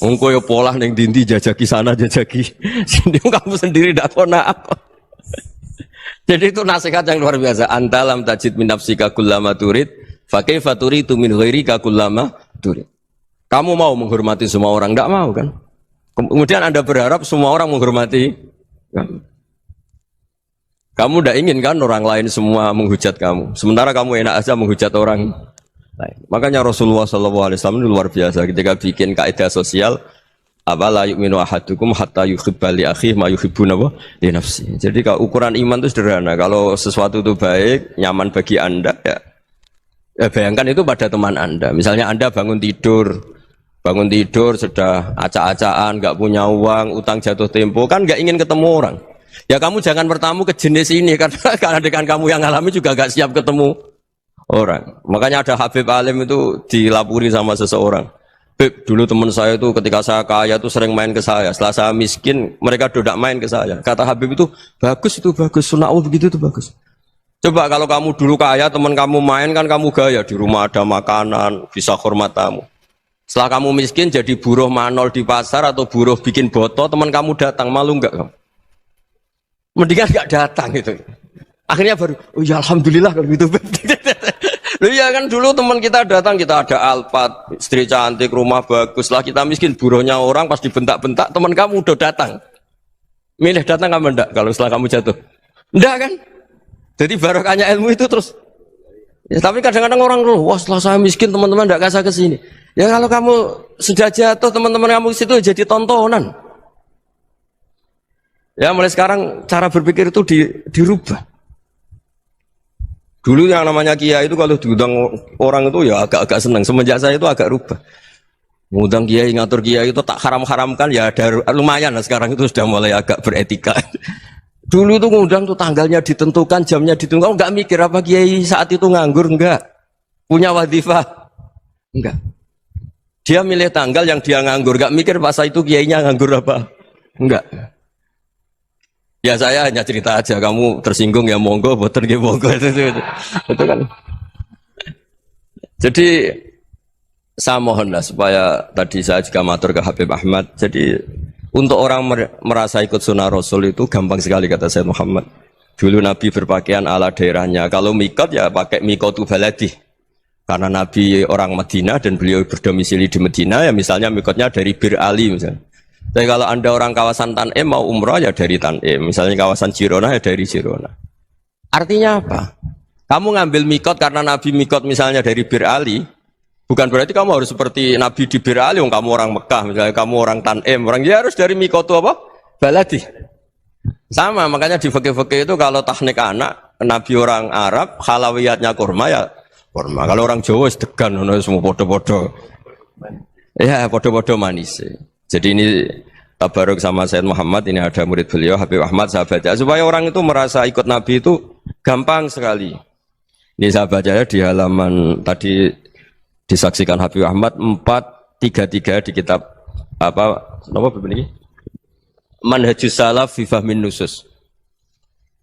S2: Engkau ya pola neng dindi jajaki sana jajaki sini, kamu sendiri tidak kona apa. Jadi itu nasihat yang luar biasa. Anta lam tajid min nafsika kullama turid, fa kaifa turidu min ghairika kullama turid. Kamu mau menghormati semua orang, enggak mau kan? Kemudian Anda berharap semua orang menghormati kamu. Kamu tidak ingin kan orang lain semua menghujat kamu. Sementara kamu enak aja menghujat orang lain. Makanya Rasulullah SAW luar biasa ketika bikin kaidah sosial. apa la yu'minu ahadukum hatta yuhibba li akhihi ma yuhibbu li nafsi. Jadi kalau ukuran iman itu sederhana. Kalau sesuatu itu baik, nyaman bagi Anda ya, bayangkan itu pada teman Anda. Misalnya Anda bangun tidur sudah acak-acakan, nggak punya uang, utang jatuh tempo, kan nggak ingin ketemu orang. Ya kamu jangan bertamu ke jenis ini karena dengan kamu yang alami juga nggak siap ketemu orang. Makanya ada Habib Alim itu dilapuri sama seseorang. Beb, dulu teman saya itu ketika saya kaya itu sering main ke saya. Setelah saya miskin, mereka tidak main ke saya. Kata Habib itu bagus, sunnah Allah begitu itu bagus. Coba kalau kamu dulu kaya, teman kamu main kan kamu gaya, di rumah ada makanan, bisa hormat tamu. Setelah kamu miskin jadi buruh manol di pasar atau buruh bikin botol, teman kamu datang, malu enggak kamu? Mendingan enggak datang gitu. Akhirnya baru, oh ya alhamdulillah kalau gitu. Loh iya kan dulu teman kita datang, kita ada Alphard, istri cantik, rumah bagus. Lah kita miskin, buruhnya orang pas dibentak-bentak, teman kamu udah datang. Milih datang kamu enggak kalau setelah kamu jatuh? Enggak kan? Jadi barokahnya ilmu itu terus. Ya, tapi kadang-kadang orang ngeluh, wah setelah saya miskin teman-teman enggak kasih ke sini. Ya kalau kamu sudah jatuh, teman-teman kamu situ jadi tontonan. Ya mulai sekarang cara berpikir itu dirubah. Dulu yang namanya kiai itu kalau diundang orang itu ya agak-agak senang. Semenjak saya itu agak rubah. Mengundang kiai, ngatur kiai itu tak haram-haramkan ya ada lumayan lah sekarang itu sudah mulai agak beretika. Dulu itu ngundang tuh tanggalnya ditentukan, jamnya ditentukan. Oh, enggak mikir apa kiai saat itu nganggur enggak. Punya wadifah enggak. Dia milih tanggal yang dia nganggur, enggak mikir pas itu kiainya nganggur apa. Enggak. Ya saya hanya cerita aja, kamu tersinggung ya monggo, boten nggih monggo itu kan. Jadi saya mohonlah supaya tadi saya juga matur ke Habib Ahmad. Jadi untuk orang merasa ikut sunnah Rasul itu gampang sekali kata Sayyid Muhammad. Dulu Nabi berpakaian ala daerahnya. Kalau mikot ya pakai mikotu baladi. Karena Nabi orang Madinah dan beliau berdomisili di Madinah ya misalnya mikotnya dari Bir Ali misalnya. Tapi kalau Anda orang kawasan Tanim mau umrah ya dari Tanim, misalnya kawasan Jirona ya dari Jirona. Artinya apa? Kamu ngambil mikot karena Nabi mikot misalnya dari Bir Ali, bukan berarti kamu harus seperti Nabi di Bir Ali, kamu orang Mekah, misalnya kamu orang Tanim, orang ya harus dari mikot itu apa? Baladi. Sama, makanya di fikih-fikih itu kalau tahnik anak, Nabi orang Arab, halawiyatnya kurma ya kurma. Kalau orang Jawa sedegan, semua podo-podo. Ya podo-podo manis. Jadi ini tabaruk sama Sayyid Muhammad, ini ada murid beliau Habib Ahmad, saya baca supaya orang itu merasa ikut Nabi itu gampang sekali. Ini saya baca ya di halaman tadi disaksikan Habib Ahmad 433 di kitab apa begini? Manhajus Salaf fi Fahmin Nusus.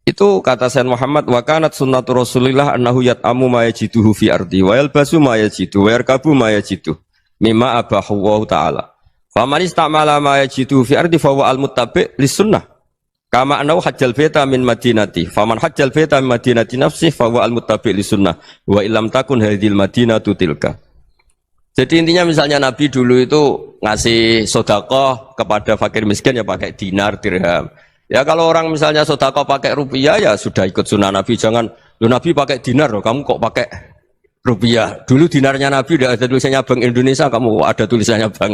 S2: Itu kata Sayyid Muhammad, wa kanat sunnatu Rasulillah annahu yat'amu ma yajiduhu fi ardi wa yalbasu ma yajidu wa yarkabu ma yajidu mimma abahu wa ta'ala. Faman istamala ma yajidu fi ardi fa huwa al-muttabi' lis-sunnah. Kama annahu hajjal baita min madinati. Faman hajjal baita min madinati nafsi fa huwa al-muttabi' lis-sunnah. Wa illam takun hadhil madinatu tilka. Jadi intinya misalnya Nabi dulu itu ngasih sedekah kepada fakir miskin ya pakai dinar, dirham. Ya kalau orang misalnya sedekah pakai rupiah ya sudah ikut sunnah Nabi. Jangan, lu Nabi pakai dinar loh, kamu kok pakai rupiah. Dulu dinarnya Nabi udah ada tulisannya Bank Indonesia, kamu ada tulisannya Bank.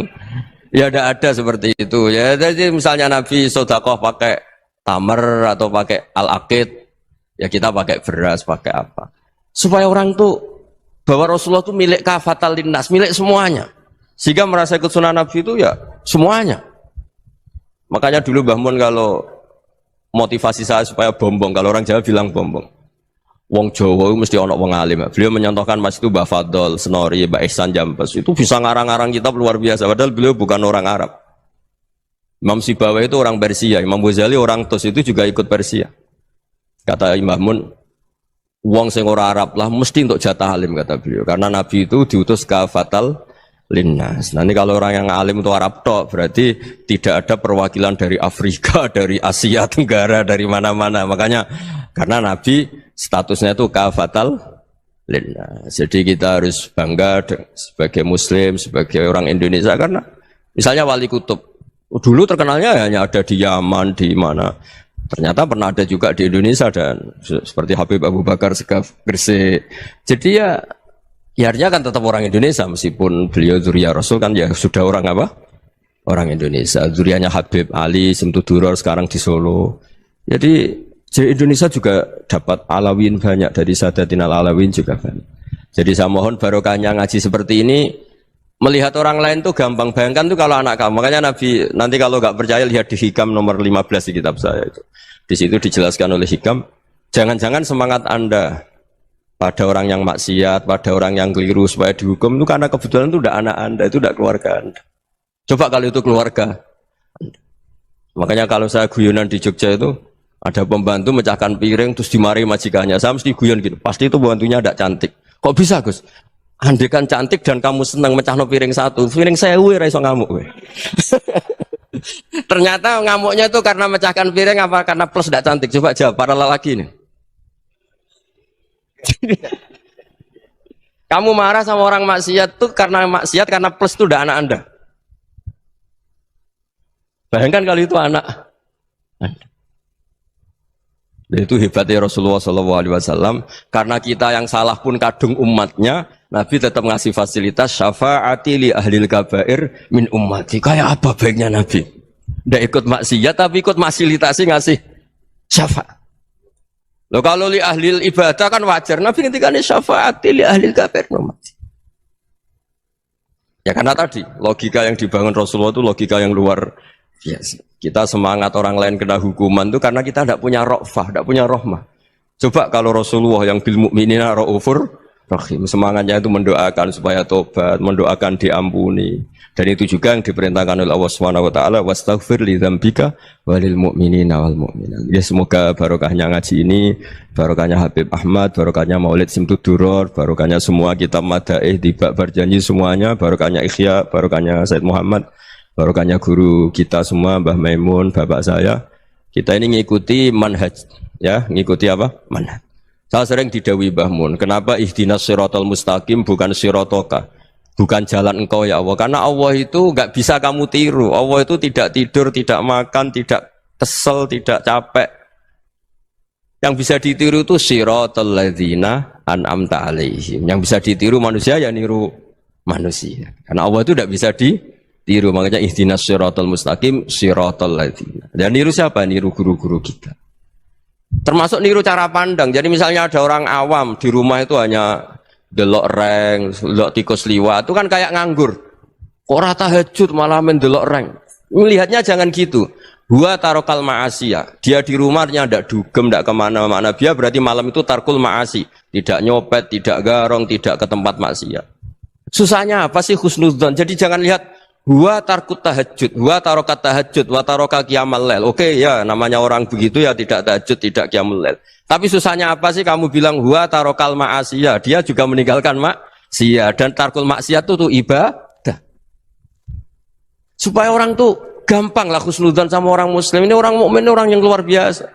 S2: Ya tidak ada seperti itu. Ya jadi misalnya Nabi sedekah pakai tamar atau pakai al-aqid, ya kita pakai beras, pakai apa. Supaya orang tuh bahwa Rasulullah itu milik kafatal linnas, milik semuanya. Sehingga merasa ikut sunnah Nabi itu ya semuanya. Makanya dulu Mbah Mun kalau motivasi saya supaya bombong, kalau orang Jawa bilang bombong. Wong Jawa itu mesti ono wong alim. Beliau menyontohkan Mas itu Mbah Fadol, Senori, Mbah Ihsan Jambes. Itu bisa ngarang-ngarang kitab luar biasa. Padahal beliau bukan orang Arab. Imam Sibawa itu orang Persia. Imam Ghazali orang Tus itu juga ikut Persia. Kata Imam Mun, wong sing ora Arab lah mesti untuk jatah alim kata beliau. Karena Nabi itu diutus ke fatal linnas. Nanti kalau orang yang alim itu Arab tok, berarti tidak ada perwakilan dari Afrika, dari Asia Tenggara, dari mana-mana. Makanya karena Nabi statusnya itu kafatal linnas. Jadi kita harus bangga sebagai Muslim, sebagai orang Indonesia karena misalnya Wali Kutub dulu terkenalnya hanya ada di Yaman, di mana. Ternyata pernah ada juga di Indonesia dan seperti Habib Abu Bakar Segaf Gresik. Jadi ya artinya kan tetap orang Indonesia meskipun beliau dzurriyyah Rasul kan ya sudah orang apa? orang Indonesia. Zuriatnya Habib Ali Simtuduror sekarang di Solo. Jadi Indonesia juga dapat Alawin banyak, dari Sadatin Alawin juga banyak. Jadi saya mohon barokahnya ngaji seperti ini, melihat orang lain tuh gampang. Bayangkan tuh kalau anak kamu, makanya Nabi nanti kalau nggak percaya lihat di Hikam nomor 15 di kitab saya itu. Di situ dijelaskan oleh Hikam, jangan-jangan semangat Anda pada orang yang maksiat, pada orang yang keliru supaya dihukum itu karena kebetulan itu udah anak Anda, itu udah keluarga Anda. Coba kalau itu keluarga Anda. Makanya kalau saya guyonan di Jogja itu, ada pembantu mecahkan piring terus dimarahi majikannya. Saya mesti guyon gitu. Pasti itu pembantunya tidak cantik. Kok bisa, Gus? Andekan cantik dan kamu senang mecahno piring satu, piring saya ra iso ngamuk we. Ternyata ngamuknya itu karena mecahkan piring apa karena plus tidak cantik? Coba jawab para lelaki ini. Kamu marah sama orang maksiat tuh karena maksiat, karena plus itu udah anak Anda. Bayangkan kalau itu anak Anda. Dan itu hebatnya Rasulullah SAW, karena kita yang salah pun kadung umatnya, Nabi tetap ngasih fasilitas syafaati li ahlil kabair min ummati. Kayak apa baiknya Nabi? Tidak ikut maksiat tapi ikut fasilitasi ngasih syafaat. Loh kalau li ahlil ibadah kan wajar, Nabi ketika ini syafaati li ahlil kabair min ummati. Ya karena tadi logika yang dibangun Rasulullah itu logika yang luar biasa. Kita semangat orang lain kena hukuman itu karena kita tidak punya ra'fah, tidak punya rahmah. Coba kalau Rasulullah yang bil mu'minina ra'ufur rahim, semangatnya itu mendoakan supaya tobat, mendoakan diampuni. Dan itu juga yang diperintahkan oleh Allah Subhanahu wa taala, wastaghfir li dzambika walil mu'minina wal mu'minat. Ya semoga barokahnya ngaji ini, barokahnya Habib Ahmad, barokahnya Maulid Simtuduror, barokahnya semua kitab madaih di bab berjanji semuanya, barokahnya Ikhya, barokahnya Said Muhammad, barokahnya guru kita semua, Mbah Maimun, bapak saya. Kita ini ngikuti manhaj, ya, ngikuti apa? Manhaj. Saya sering didhawuhi Mbah Mun, kenapa ihdinas siratal mustaqim bukan siratoka? Bukan jalan engkau ya Allah. Karena Allah itu enggak bisa kamu tiru. Allah itu tidak tidur, tidak makan, tidak kesel, tidak capek. Yang bisa ditiru itu siratal ladzina an'amta alaihim. Yang bisa ditiru manusia ya niru manusia. Karena Allah itu tidak bisa ditiru, makanya ihdinas siratal mustaqim siratal ladzina. Dan niru siapa? Niru guru-guru kita. Termasuk niru cara pandang. Jadi misalnya ada orang awam di rumah itu hanya delok reng, delok tikus liwat, itu kan kayak nganggur. Kok ora tahajud malah main delok reng. Melihatnya jangan gitu. Huwa tarokal ma'asiyah. Dia di rumahnya tidak dugem, tidak kemana-mana. Dia berarti malam itu tarkul ma'asi. Tidak nyopet, tidak garong, tidak ke tempat maksiat. Susahnya apa sih husnudzon? Jadi jangan lihat huwa tarkut tahajud, huwa tarokat tahajud, wa taroka qiyamal lail. Oke ya, namanya orang begitu ya tidak tahajud, tidak qiyamul lail. Tapi susahnya apa sih kamu bilang huwa tarokal ma'asiyah? Dia juga meninggalkan maksiat, dan tarkul maksiat itu tuh ibadah. Supaya orang tuh gampang lah husnudzon sama orang muslim. Ini orang mukmin, orang yang luar biasa.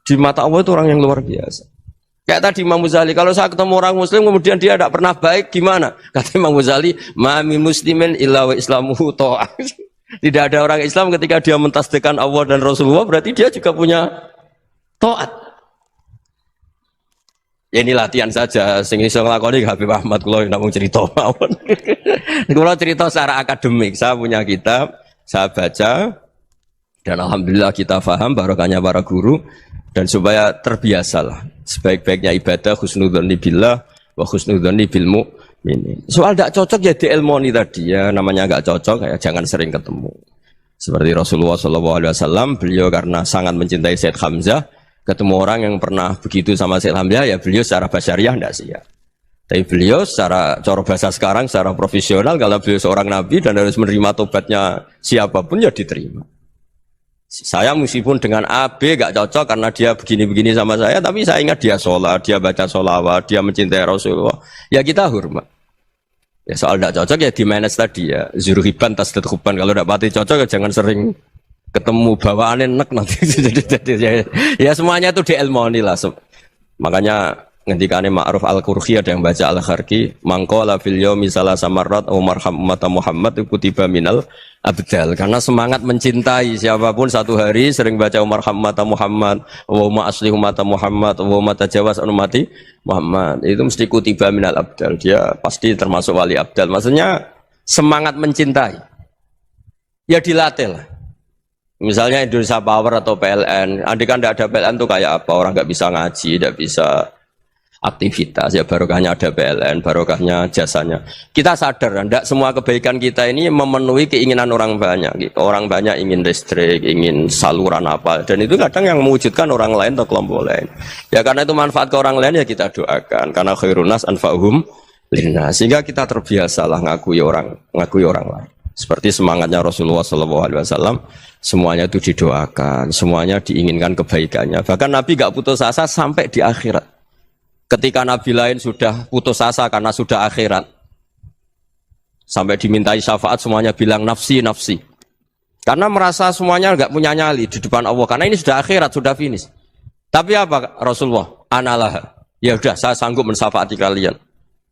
S2: Di mata Allah itu orang yang luar biasa. Kayak tadi Imam Ghazali, kalau saya ketemu orang muslim kemudian dia tidak pernah baik, gimana? Kata Imam Ghazali, ma min muslimin illa wa islamuhu ta'ah. Tidak ada orang Islam ketika dia mentasdihkan Allah dan Rasulullah, berarti dia juga punya taat. Ya ini latihan saja, sing iso nglakoni Habib Ahmad kula namung cerita mawon. Kula cerita secara akademik, saya punya kitab, saya baca, dan alhamdulillah kita paham barokahnya para guru, dan supaya terbiasalah sebaik-baiknya ibadah husnudzon billah wa husnudzon bil mu'minin. Soal tidak cocok ya diilmoni tadi ya, namanya enggak cocok ya jangan sering ketemu. Seperti Rasulullah SAW, beliau karena sangat mencintai Said Hamzah, ketemu orang yang pernah begitu sama Said Hamzah, ya beliau secara basyariah tidak siap. Tapi beliau secara cara bahasa sekarang, secara profesional, kalau beliau seorang nabi dan harus menerima tobatnya siapapun ya diterima. Saya meskipun dengan A, B gak cocok karena dia begini-begini sama saya, tapi saya ingat dia sholat, dia baca sholawat, dia mencintai Rasulullah, ya kita hormat. Ya soal tidak cocok ya di manage tadi ya, zurhiban tasdid huban, kalau tidak pati cocok ya jangan sering ketemu, bawaannya enak nanti. Ya semuanya itu diilmoni lah. Makanya ngendikane Ma'ruf Al-Qurhi ada yang baca Al-Kharki, mangqala fil yaumi salasa marrat aw marham umat Muhammad kutiba minal abdal. Karena semangat mencintai siapapun satu hari sering baca marham umat Muhammad, wa ma asli umat Muhammad, wa ma tajawaz an umati Muhammad. Itu mesti kutiba minal abdal. Dia pasti termasuk wali abdal. Maksudnya semangat mencintai. Ya dilatih lah. Misalnya Indonesia Power atau PLN, andai kan tidak ada PLN tuh kayak apa? Orang nggak bisa ngaji, tidak bisa aktivitas, ya barokahnya ada PLN, barokahnya jasanya. Kita sadar, tidak semua kebaikan kita ini memenuhi keinginan orang banyak. Gitu. Orang banyak ingin listrik, ingin saluran apa, dan itu kadang yang mewujudkan orang lain atau kelompok lain. Ya karena itu manfaat ke orang lain ya kita doakan. Karena khairunas anfa'uhum linnas. Sehingga kita terbiasalah ngakui orang lain. Seperti semangatnya Rasulullah SAW, semuanya itu didoakan, semuanya diinginkan kebaikannya. Bahkan Nabi gak putus asa sampai di akhirat. Ketika Nabi lain sudah putus asa karena sudah akhirat, sampai dimintai syafaat semuanya bilang nafsi, nafsi. Karena merasa semuanya gak punya nyali di depan Allah. Karena ini sudah akhirat, sudah finish. Tapi apa Rasulullah? Analah. Ya udah, saya sanggup mensyafaati kalian.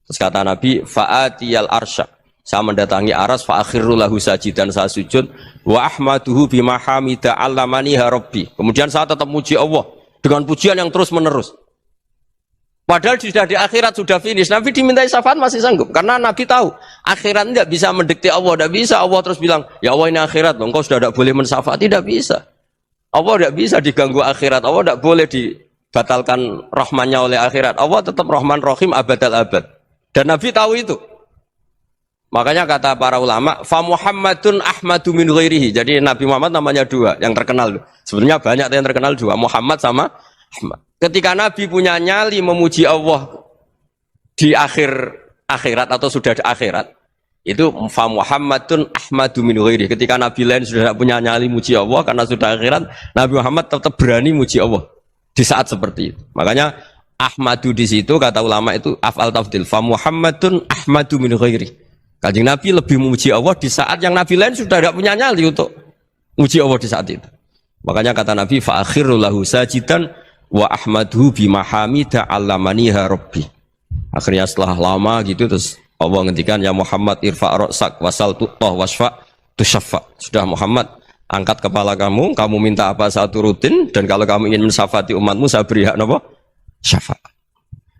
S2: Terus kata Nabi, fa'atiyal arsya. Saya mendatangi aras fa'akhirru lahu sajidan, saya sujud wa ahmaduhu bima hamida 'allamaniha rabbi. Kemudian saya tetap muji Allah dengan pujian yang terus menerus. Padahal sudah di akhirat sudah finish. Nabi dimintai syafaat masih sanggup karena Nabi tahu akhirat tidak bisa mendikte Allah, tidak bisa Allah terus bilang, "Ya Allah ini akhirat, loh, engkau sudah tidak boleh mensyafaat." Tidak bisa. Allah tidak bisa diganggu akhirat. Allah tidak boleh dibatalkan rahmannya oleh akhirat. Allah tetap Rahman Rahim abadal abad. Dan Nabi tahu itu. Makanya kata para ulama, fa Muhammadun Ahmadu min ghairihi. Jadi Nabi Muhammad namanya dua, yang terkenal. Sebenarnya banyak yang terkenal dua, Muhammad sama Ahmad. Ketika Nabi punya nyali memuji Allah di akhirat atau sudah di akhirat, itu fa Muhammadun Ahmadu min ghairihi. Ketika Nabi lain sudah tidak punya nyali muji Allah karena sudah akhirat, Nabi Muhammad tetap berani muji Allah di saat seperti itu. Makanya Ahmadu di situ kata ulama itu af'al tafdil, fa Muhammadun Ahmadu min ghairihi. Kanjeng Nabi lebih memuji Allah di saat yang Nabi lain sudah tidak punya nyali untuk memuji Allah di saat itu. Makanya kata Nabi fa'akhirru lahu sajidan wa ahmadhu bima hamida 'allamaniha rabbi. Akhirnya setelah lama gitu terus Allah ngendikan ya Muhammad irfa' ra'sak wasal tu'tah wasfa' tusyaffa. Sudah Muhammad, angkat kepala kamu minta apa saya turutin, dan kalau kamu ingin mensyafaati umatmu saya beri hak apa? Syafaat.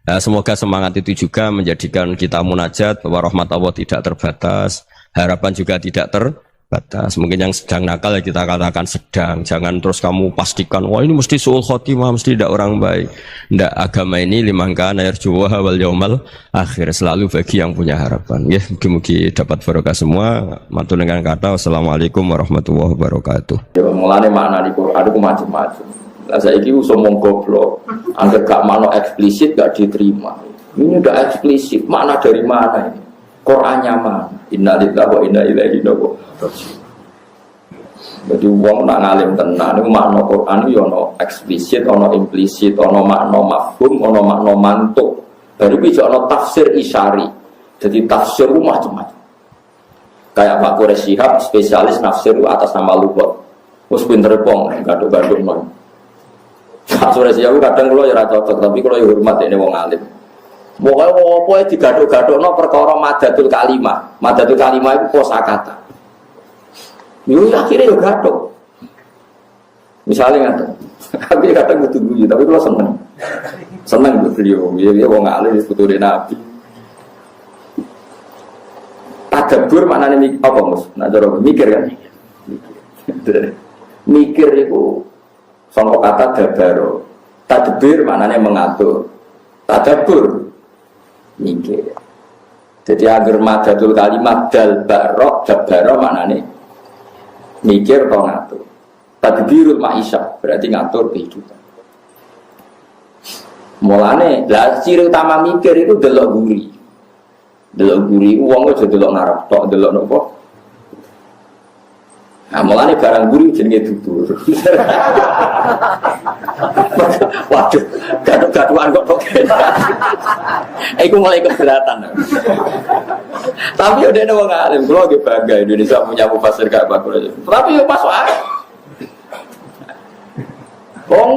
S2: Nah, semoga semangat itu juga menjadikan kita munajat bahwa rahmat Allah tidak terbatas, harapan juga tidak terbatas. Mungkin yang sedang nakal ya kita katakan sedang, jangan terus kamu pastikan wah ini mesti suul khotimah, mesti tidak orang baik. Tidak, agama ini liman kana yarjuwaha wal yaumal akhir, selalu bagi yang punya harapan. Ya, mugi-mugi dapat barokah semua. Matur dengan kata wassalamualaikum warahmatullahi wabarakatuh.
S3: Ya mulane makna di Quran itu macam-macam. Lah saiki usum goblok, angger gak makna eksplisit gak diterima. Ini udah eksplisit, makna dari mana ini? Qur'annya mana? Inna lillahi wa inna ilaihi raji'un. Jadi wong nak ngalim tenan niku makna Qur'an yo ono eksplisit, ono implisit, ono makna mafhum, ono makna mantuk. Baru bisa ono tafsir isyari. Jadi tafsir itu macam-macam. Kayak Pak Quraisy Shihab spesialis nafsir atas nama lughat. Wes pinter pong, gaduk-gaduk non. Sore siang kadang kalau ya cocok, tapi kalau ya hormat ini wong alim. Pokoknya apa digaduk-gadukno perkara madatul kalimah. Madatul kalimah itu kosakata. Yo akhirnya yo gaduk. Misalnya ngaten. Tapi kadang butuh guyu, tapi kalau seneng. Seneng beliau, dia wong alim disebut Nabi. Tadabbur maknane apa Mus? Nah cara mikir kan. Mikir itu sangka kata dabaro. Tadbir maknanya mengatur. Tadabbur mikir. Jadi agar madatul kalimat dal barok dabaro maknanya mikir atau ngatur. Tadbirul ma'isyah berarti ngatur kehidupan. Mulane lah ciri utama mikir itu delok guri. Delok guri wong aja delok ngarep tok delok nopo. Nah, mulane barang guri jenenge dubur. Waduh, gaduh-gaduhan kok tok. Iku mulai keberatan. Tapi udah ada wong alim, kula ge bangga Indonesia punya mufasir gak bagus. Tapi yo masuk akal. Wong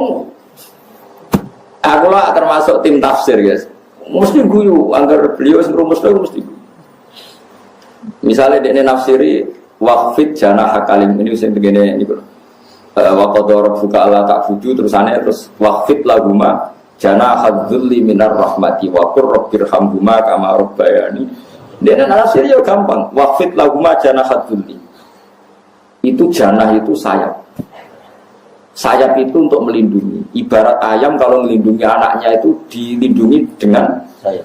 S3: aku lah termasuk tim tafsir, guys. Mesti guyu, anggar beliau rumusnya mesti guyu. Misalnya dia nafsiri waqfid jana hakalim ini usia begini ini bro. Waqadha rabbuka alla ta'budu terus waqfid lahuma jana hadzulli minar rahmati wa qur rabbirhamhuma kama rabbayani. Dia nafsiri yo gampang. Waqfid lahuma jana hadzulli. Itu janah itu sayap. Sayap itu untuk melindungi. Ibarat ayam kalau melindungi anaknya itu dilindungi dengan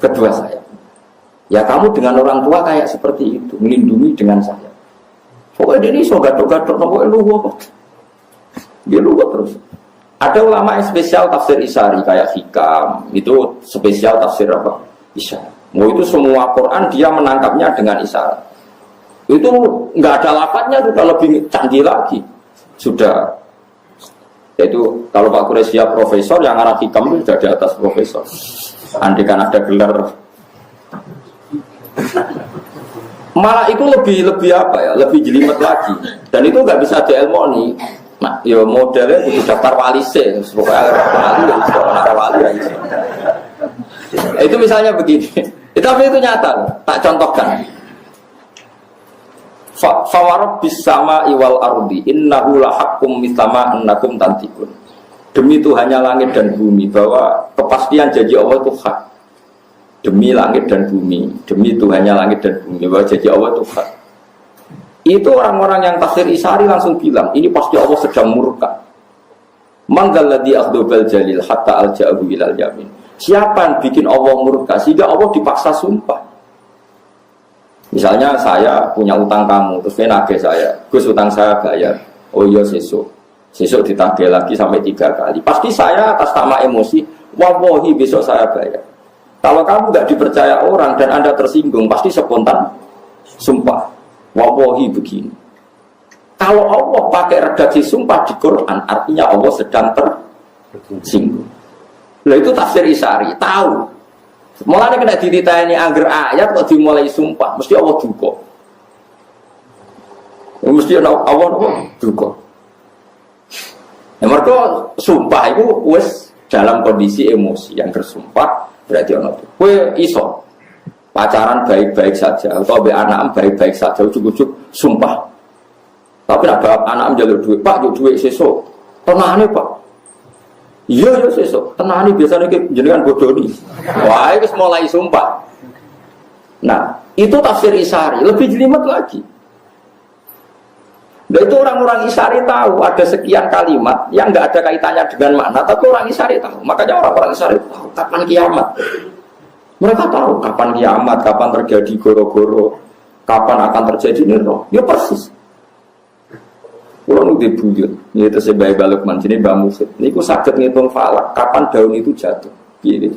S3: kedua sayap. Ya kamu dengan orang tua kayak seperti itu, melindungi dengan sayap. Pokoknya ini so gatok-gatok, pokoknya luwak. Dia luwak terus. Ada ulama yang spesial tafsir Isari kayak Hikam, itu spesial tafsir apa? Isari. Mau itu semua Quran dia menangkapnya dengan isyarat. Itu nggak ada lafadznya juga lebih canggih lagi. Sudah. Yaitu kalau Pak Quraisy profesor, yang arah Hikam itu sudah di atas profesor. Andai kan ada gelar. Malah itu lebih apa ya? Lebih jelimet lagi. Dan itu nggak bisa diilmoni. Nah, ya modelnya itu daftar wali sih. Pokoknya wali ya. Itu misalnya begini. Tapi itu nyata. Tak contohkan. Fawarab bisama iwal ardi innahu lahakum mitama annakum tantikun. Demi Tuhannya langit dan bumi, bahwa kepastian janji Allah itu hak. Demi langit dan bumi, demi Tuhannya langit dan bumi, bahwa janji Allah itu hak. Itu orang-orang yang tafsir Isari langsung bilang, ini pasti Allah sedang murka. Man dzalladzi akhdobal jalil hatta alja'ahu ilal yamin. Siapa yang bikin Allah murka sehingga Allah dipaksa sumpah? Misalnya saya punya utang kamu, terus dia nagih saya, Gus utang saya bayar. Oh iya sesuk ditagih lagi sampai 3 kali. Pasti saya atas nama emosi, wallahi besok saya bayar. Kalau kamu nggak dipercaya orang dan Anda tersinggung, pasti spontan sumpah, wallahi begini. Kalau Allah pakai redaksi sumpah di Quran, artinya Allah sedang tersinggung. Lah itu tafsir Isari, tahu. Mulanya kena ditanya angger ayat kok dimulai sumpah, mesti Allah duka. Mesti Allah duka. Ya mereka sumpah itu wis dalam kondisi emosi yang bersumpah berarti ono. Kowe iso pacaran baik-baik saja atau be anak baik-baik saja ujuk-ujuk sumpah. Tapi nek anak njaluk duit, Pak, njaluk duit sesuk. Tenane, Pak. Iya sesuk. Tenane biasanya jenengan bodoni. Wah, itu mulai sumpah. Nah, itu tafsir Isari, lebih jelimet lagi. Nah, itu orang-orang Isari tahu ada sekian kalimat yang nggak ada kaitannya dengan makna, tapi orang Isari tahu. Makanya orang-orang Isari tahu kapan kiamat. Mereka tahu kapan kiamat, kapan terjadi goro-goro, kapan akan terjadi niro. Ya persis. Kalau nu dibuyut, ini itu sebagai balok mancini bambu. Ini aku sakit ngitung falak, kapan daun itu jatuh. Gitu.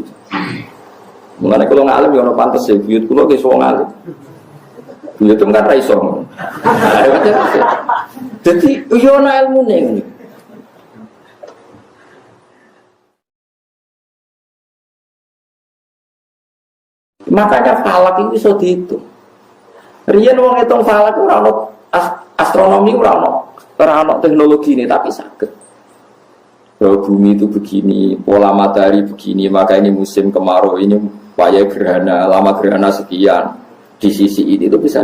S3: Mengenai kalau ngalim ya orang pantas ya, buyut kulo ke soal ngalim. Buyut itu kan raiso. Jadi, iya na ilmu nih. Makanya falak itu so dihitung. Rian wong ngitung falak itu orang astronomi orang teknologi ini, tapi sakit. Bahwa bumi itu begini, pola matahari begini, maka ini musim kemarau, ini wayah gerhana, lama gerhana sekian. Di sisi ini itu bisa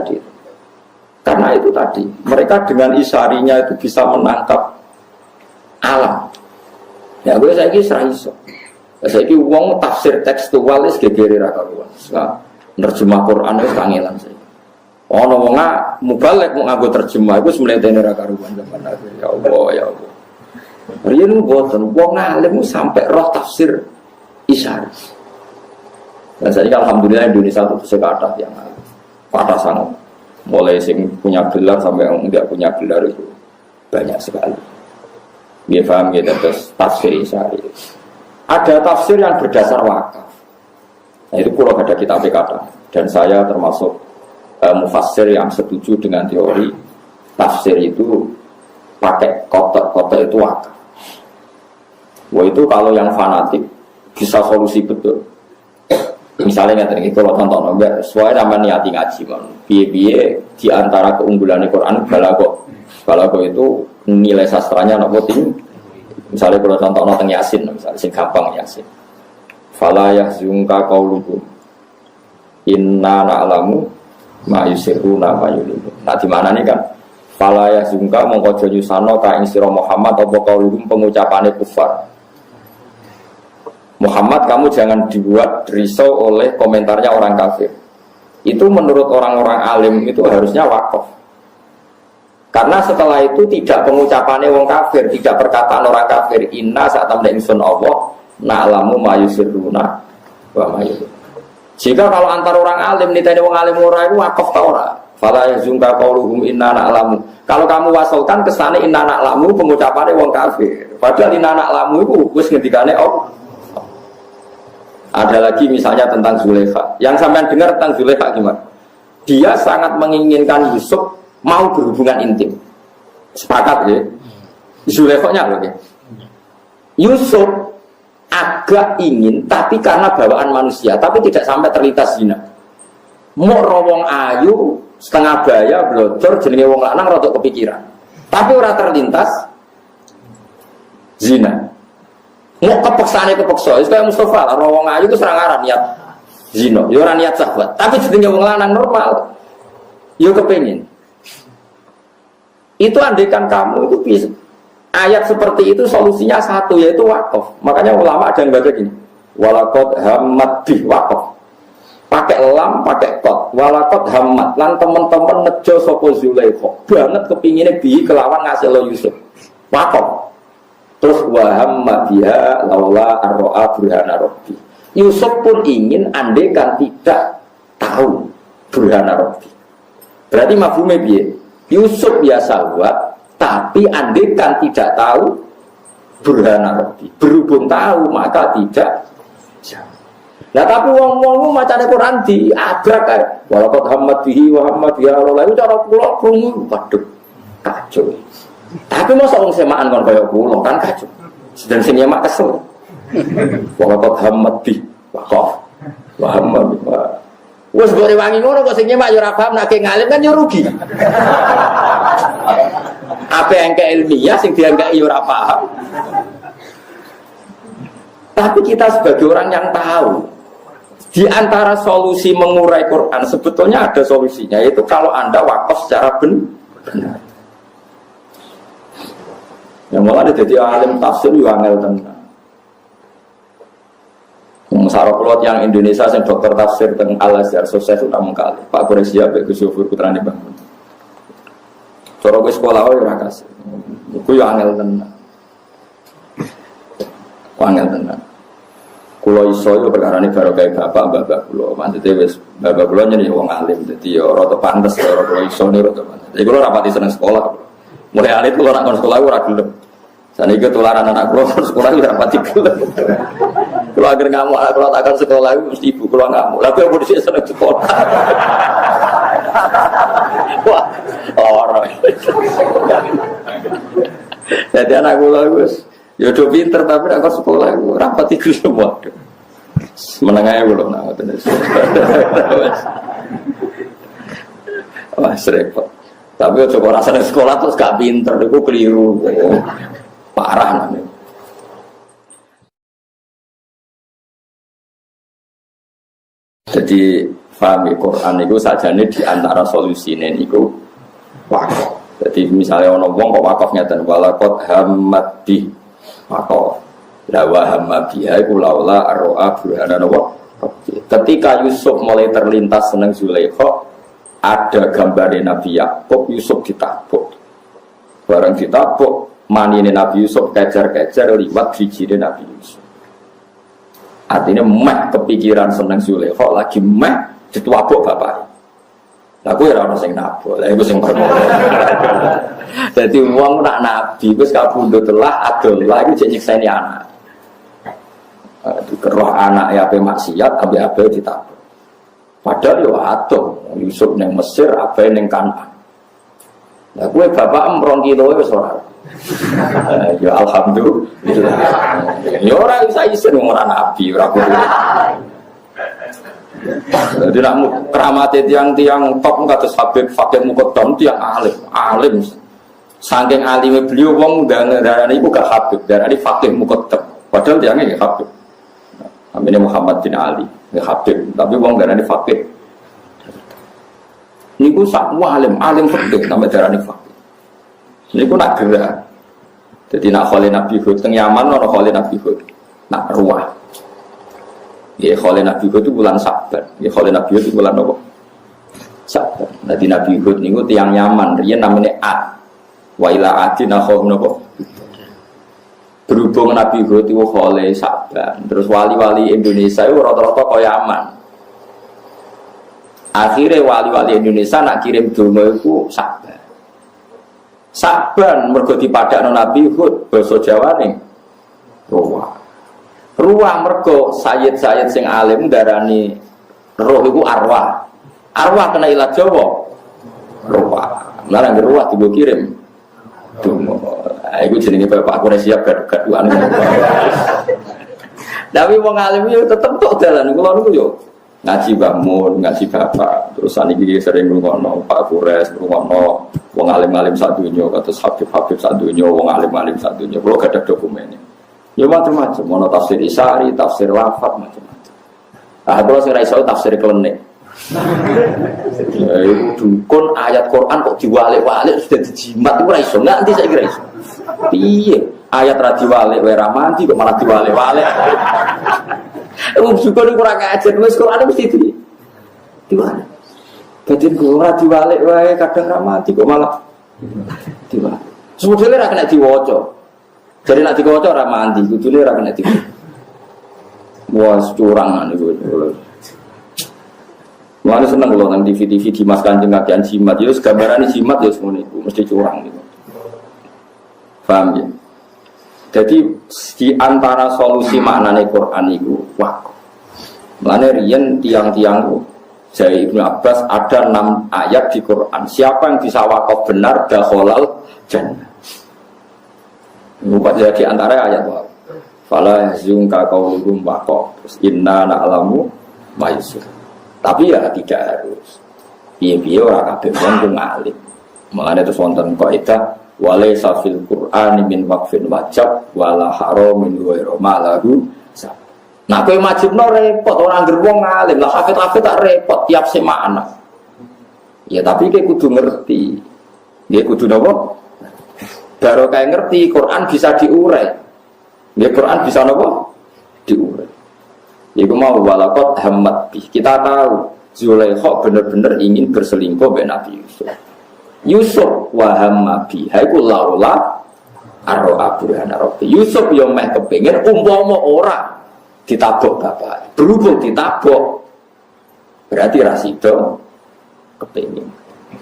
S3: karena itu tadi, mereka dengan isarinya itu bisa menangkap alam. Ya gue saya kira iso. Saya kira uang tafsir tekstual es gegeri rakaruan. Nah, nerjemah Quran itu kangelan saya. Oh, wonga mubalek mau nganggo terjemah iku semlentene ra karuan zaman akhir. Ya Allah, ya Allah. Riyen mboten wong alim sampai roh tafsir Isari. Dan saya alhamdulillah Indonesia itu sekata yang kata sangat. Mulai sing punya gelar sampai yang enggak punya gelar itu banyak sekali. Dia paham gitu terus tafsir Isari. Ada tafsir yang berdasar wakaf. Nah, itu kalau ada kitab kata dan saya termasuk mufassir yang setuju dengan teori tafsir itu pakai kotak-kotak itu wakaf. Wah itu kalau yang fanatik bisa solusi betul. Misalnya nggak kalau tonton enggak sesuai nama niati ngaji man. Biye di antara keunggulan Quran balago itu nilai sastranya nopo tinggi. Misalnya kalau tonton tentang Yasin, misalnya sing gampang Yasin. Fala yahzunka qauluhum inna na'lamu ma yusiruna ma yulimu. Nah di mana nih kan? Fala yahzunka mongko aja nyusano ka ing sira Muhammad apa qauluhum pengucapane kufar. Muhammad kamu jangan dibuat risau oleh komentarnya orang kafir. Itu menurut orang-orang alim itu harusnya wakaf. Karena setelah itu tidak pengucapannya wong kafir, tidak perkataan orang kafir. Inna saat tamda insun Allah na'lamu ma yusirruna wa ma yu'lin. Jika kalau antar orang alim niteni wong alim ora iku wakaf ta ora. Fala yazunka qauluhum inna na'lamu. Kalau kamu wasolkan kesane inna na'lamu pengucapannya wong kafir. Padahal inna na'lamu itu wis ngendikane Allah. Ada lagi misalnya tentang Zulaikha. Yang sampean dengar tentang Zulaikha gimana? Dia sangat menginginkan Yusuf mau berhubungan intim. Sepakat ya. Zulaikhanya loh ya. Yusuf agak ingin tapi karena bawaan manusia, tapi tidak sampai terlintas zina. Mau rawong ayu setengah baya blodor jenenge wong lanang rada kepikiran. Tapi ora terlintas zina. Mau kepeksane kepeksa, kayak Mustafa rawong ayu itu serangaran niat zina, ya ora niat sahabat. Tapi jenenge wong lanang normal. Yo kepengin. Itu andaikan kamu itu bisa ayat seperti itu solusinya satu yaitu wakaf. Makanya ulama ada yang baca gini, walakot hamad bih wakaf. Pakai lam, pakai kot. Walakot hamad. Lan teman-teman nejo sopo Zulaikha banget kepinginnya bihi kelawan ngasih lo Yusuf. Wakaf. Terus wahamma biha laula arro'a burhana rabbi. Yusuf pun ingin andaikan tidak tahu burhana rabbi. Berarti mafhumnya biye. Yusuf ya sahabat, tapi andaikan tidak tahu burhana rabbi. Berhubung tahu maka tidak. Nah tapi wong-wong macane Quran diabrak kae. Walaqad hammat bihi wa hamma biha lalu cara kula krungu waduh kacau. Tapi mosok wong semaan kon kaya kula kan kacau. Sedang sing nyemak kesel. Walaqad hammat bihi wa hamma biha. Wes gore wangi ngono kok sing nyemak yo ora paham nek ngalim kan yo rugi. Apa yang ke ilmiah sing dianggap yo ora paham. Tapi kita sebagai orang yang tahu di antara solusi mengurai Quran sebetulnya ada solusinya, yaitu kalau Anda wakaf secara benar. Yang malah jadi alim tafsir yo angel tenan. Sarap kulot yang Indonesia yang dokter tafsir tentang Al-Azhar sukses sudah mengkali Pak Quraisy Abe Gus Yufur putrane Bang. Cara ke sekolah ora kasih. Iku yo angel tenan. Angel tenan. Kulo iso yo perkarane karo gawe bapak kulo. Maksudnya wis bapak kulo nyeneni wong alim dadi yo rada pantes karo kulo iso ne rada pantes. Jadi kulo rapati seneng sekolah. Mulai alit kulo nak kon sekolah ora gelem. Saniki tularan anak kulo sekolah ora rapati gelem. Kulo agar ngamuk kulo takkan sekolah mesti ibu kulo ngamuk. Lah kok mesti seneng sekolah. Wah, ora. Jadi anak kulo wis ya udah pinter tapi nak sekolah itu rapat itu semua. Menengahnya belum nak terus. Wah repot. Tapi coba rasanya sekolah terus gak pinter, itu keliru, parah namanya. Jadi fahami Quran itu sajane di antara solusinya itu wakaf. Jadi misalnya orang wong kok wakafnya dan walakot hamad di wakaf. Lawa hamad biha iku laula arro'a burhana nawa. Ketika Yusuf mulai terlintas seneng Zulaikha, ada gambarnya Nabi Yakub, Yusuf ditabuk. Barang ditabuk, manine Nabi Yusuf kejar-kejar liwat bijine Nabi Yusuf. Artinya meh kepikiran seneng Zulaikha lagi meh dituabuk bapak. Lah kuwi ora ono sing nabok, lha iku sing perkara. Dadi wong nak nabi wis kabundut telah adol, lah iku jek nyekseni anak. Dikerah anak ya ape maksiat, ape ditabuk. Padahal yo adoh, Yusuf ning Mesir, ape ning Kanaan. Lah kuwi bapak 2 kilo wis ora. Ya alhamdulillah. Ya ora bisa isin ora nabi, ora boleh. Jadi nak keramate tiang-tiang top kados Habib Fakih Muqaddam tiang alim. Saking alime beliau wong darane iku gak Habib, darane Fakih Muqaddam. Padahal tiangnya gak Habib. Namanya Muhammad bin Ali, gak Habib, tapi wong darane Fakih. Niku sak alim fikih namanya darane Fakih. Niku nak gerak. Jadi nak kholi Nabi Hud teng Yaman ono kholi Nabi Hud. Nak ruah. Ya kholi Nabi Hud itu bulan Saban. Ya kholi Nabi Hud itu bulan apa? Saban. Jadi Nabi Hud niku tiyang Yaman, riyen namanya Ad. Wa ila adin akhum napa. Berhubung Nabi Hud itu khole Sa'ban, terus wali-wali Indonesia itu rata-rata kaya aman. Akhirnya wali-wali Indonesia nak kirim donga itu Sa'ban. Sa'ban mergo dipadakno Nabi Hud basa Jawane ruwah. Ruwah mergo sayyid-sayyid sing alim darani roh iku arwah. Arwah kena ilat Jawa. Ruwah. Lah nang ruwah dikirim donga. Iku jenenge Bapak aku siap gaduh-gaduhan. Tapi wong alim yo tetep tok dalan kula niku yo ngaji Mbah Mun, ngaji Bapak. Terus saniki sering ngrungokno Pak Kures, ngrungokno wong alim-alim sak donya kados Habib-habib sak donya, wong alim-alim sak donya. Kula gadah dokumennya. Ya macam-macam, ono tafsir Isari, tafsir Lafat macam-macam. Ah kula sing ra iso tafsir klenik. Dukun ayat Quran kok diwalik-walik sudah dijimat itu ora iso. Nganti saya kira iso. Piye? Ayat ra diwalik wae ra mandi kok malah diwalik-walik. Dukun kurang ajar wis Quran mesti diwalik. Dadi ora diwalik wae kadang ra mandi kok malah diwalik. Sebetulnya ra kena diwaca. Jadi nek diwaca ora mandi, kudune ra kena diwaca. Wah, curang niku. Mana seneng kalau nang TV Dimas Kanjeng kakean jimat, ya gambaran jimat ya semuanya itu mesti curang gitu. Paham ya? Jadi di antara solusi maknane Quran itu wakaf. Mulane riyen tiang-tiang Jai Ibnu Abbas ada 6 ayat di Quran. Siapa yang bisa wakaf benar dakhalal jannah. Bukan di antara ayat wakaf. Fala yahzunka qauluhum waqaf. Inna na'lamu ma yusir. Tapi ya tidak harus. Piye-piye ora kabeh wong ku ngalim. Mulane terus wonten kaidah walaysa fil Qur'ani min waqfin wajib wala haramin ghairu malahu. Nah kowe wajibno repot ora ngger wong ngalim. Lah hafid-hafid tak repot tiap semana. Ya tapi kowe kudu ngerti. Nggih kudu napa? Baru kayak ngerti Quran bisa diurai. Nggih Quran bisa napa? Diurai. Iku mau walakot hamad bih. Kita tahu Zulaikha benar-benar ingin berselingkuh dengan Nabi Yusuf. Yusuf wahamma bih. Iku laula arro'a burhana rabbi. Yusuf yang meh kepingin umpama ora ditabok bapak. Berhubung ditabok berarti rasido kepingin.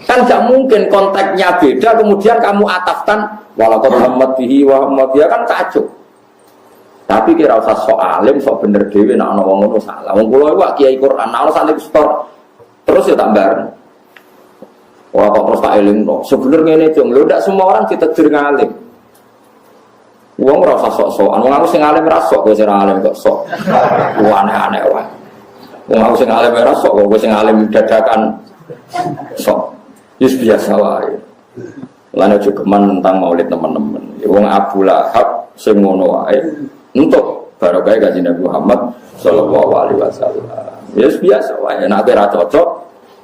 S3: Kan gak mungkin konteksnya beda kemudian kamu atafkan walakot hamad bihi wahamma bih kan kacau. Tapi kira usah sok alim, sok bener dhewe nek ana wong ngono salah. Wong kula iku kiai Quran, ana santri stor. Terus ya tak bareng. Wah kok terus tak elingno. Sebenarnya ngene jong, lho ndak semua orang ditedir ngalim. Wong ora usah sok-sokan. Wong aku sing alim ra sok, kowe sing alim kok sok. Aneh-aneh wae. Wong aku sing alim ra sok, kowe sing alim dadakan sok. Wis biasa wae. Lan aja geman tentang maulid teman-teman. Wong Abu Lahab sing ngono wae. Untuk barokah Kanjeng Nabi Muhammad sallallahu alaihi wasallam. Ya biasa wae nek ora cocok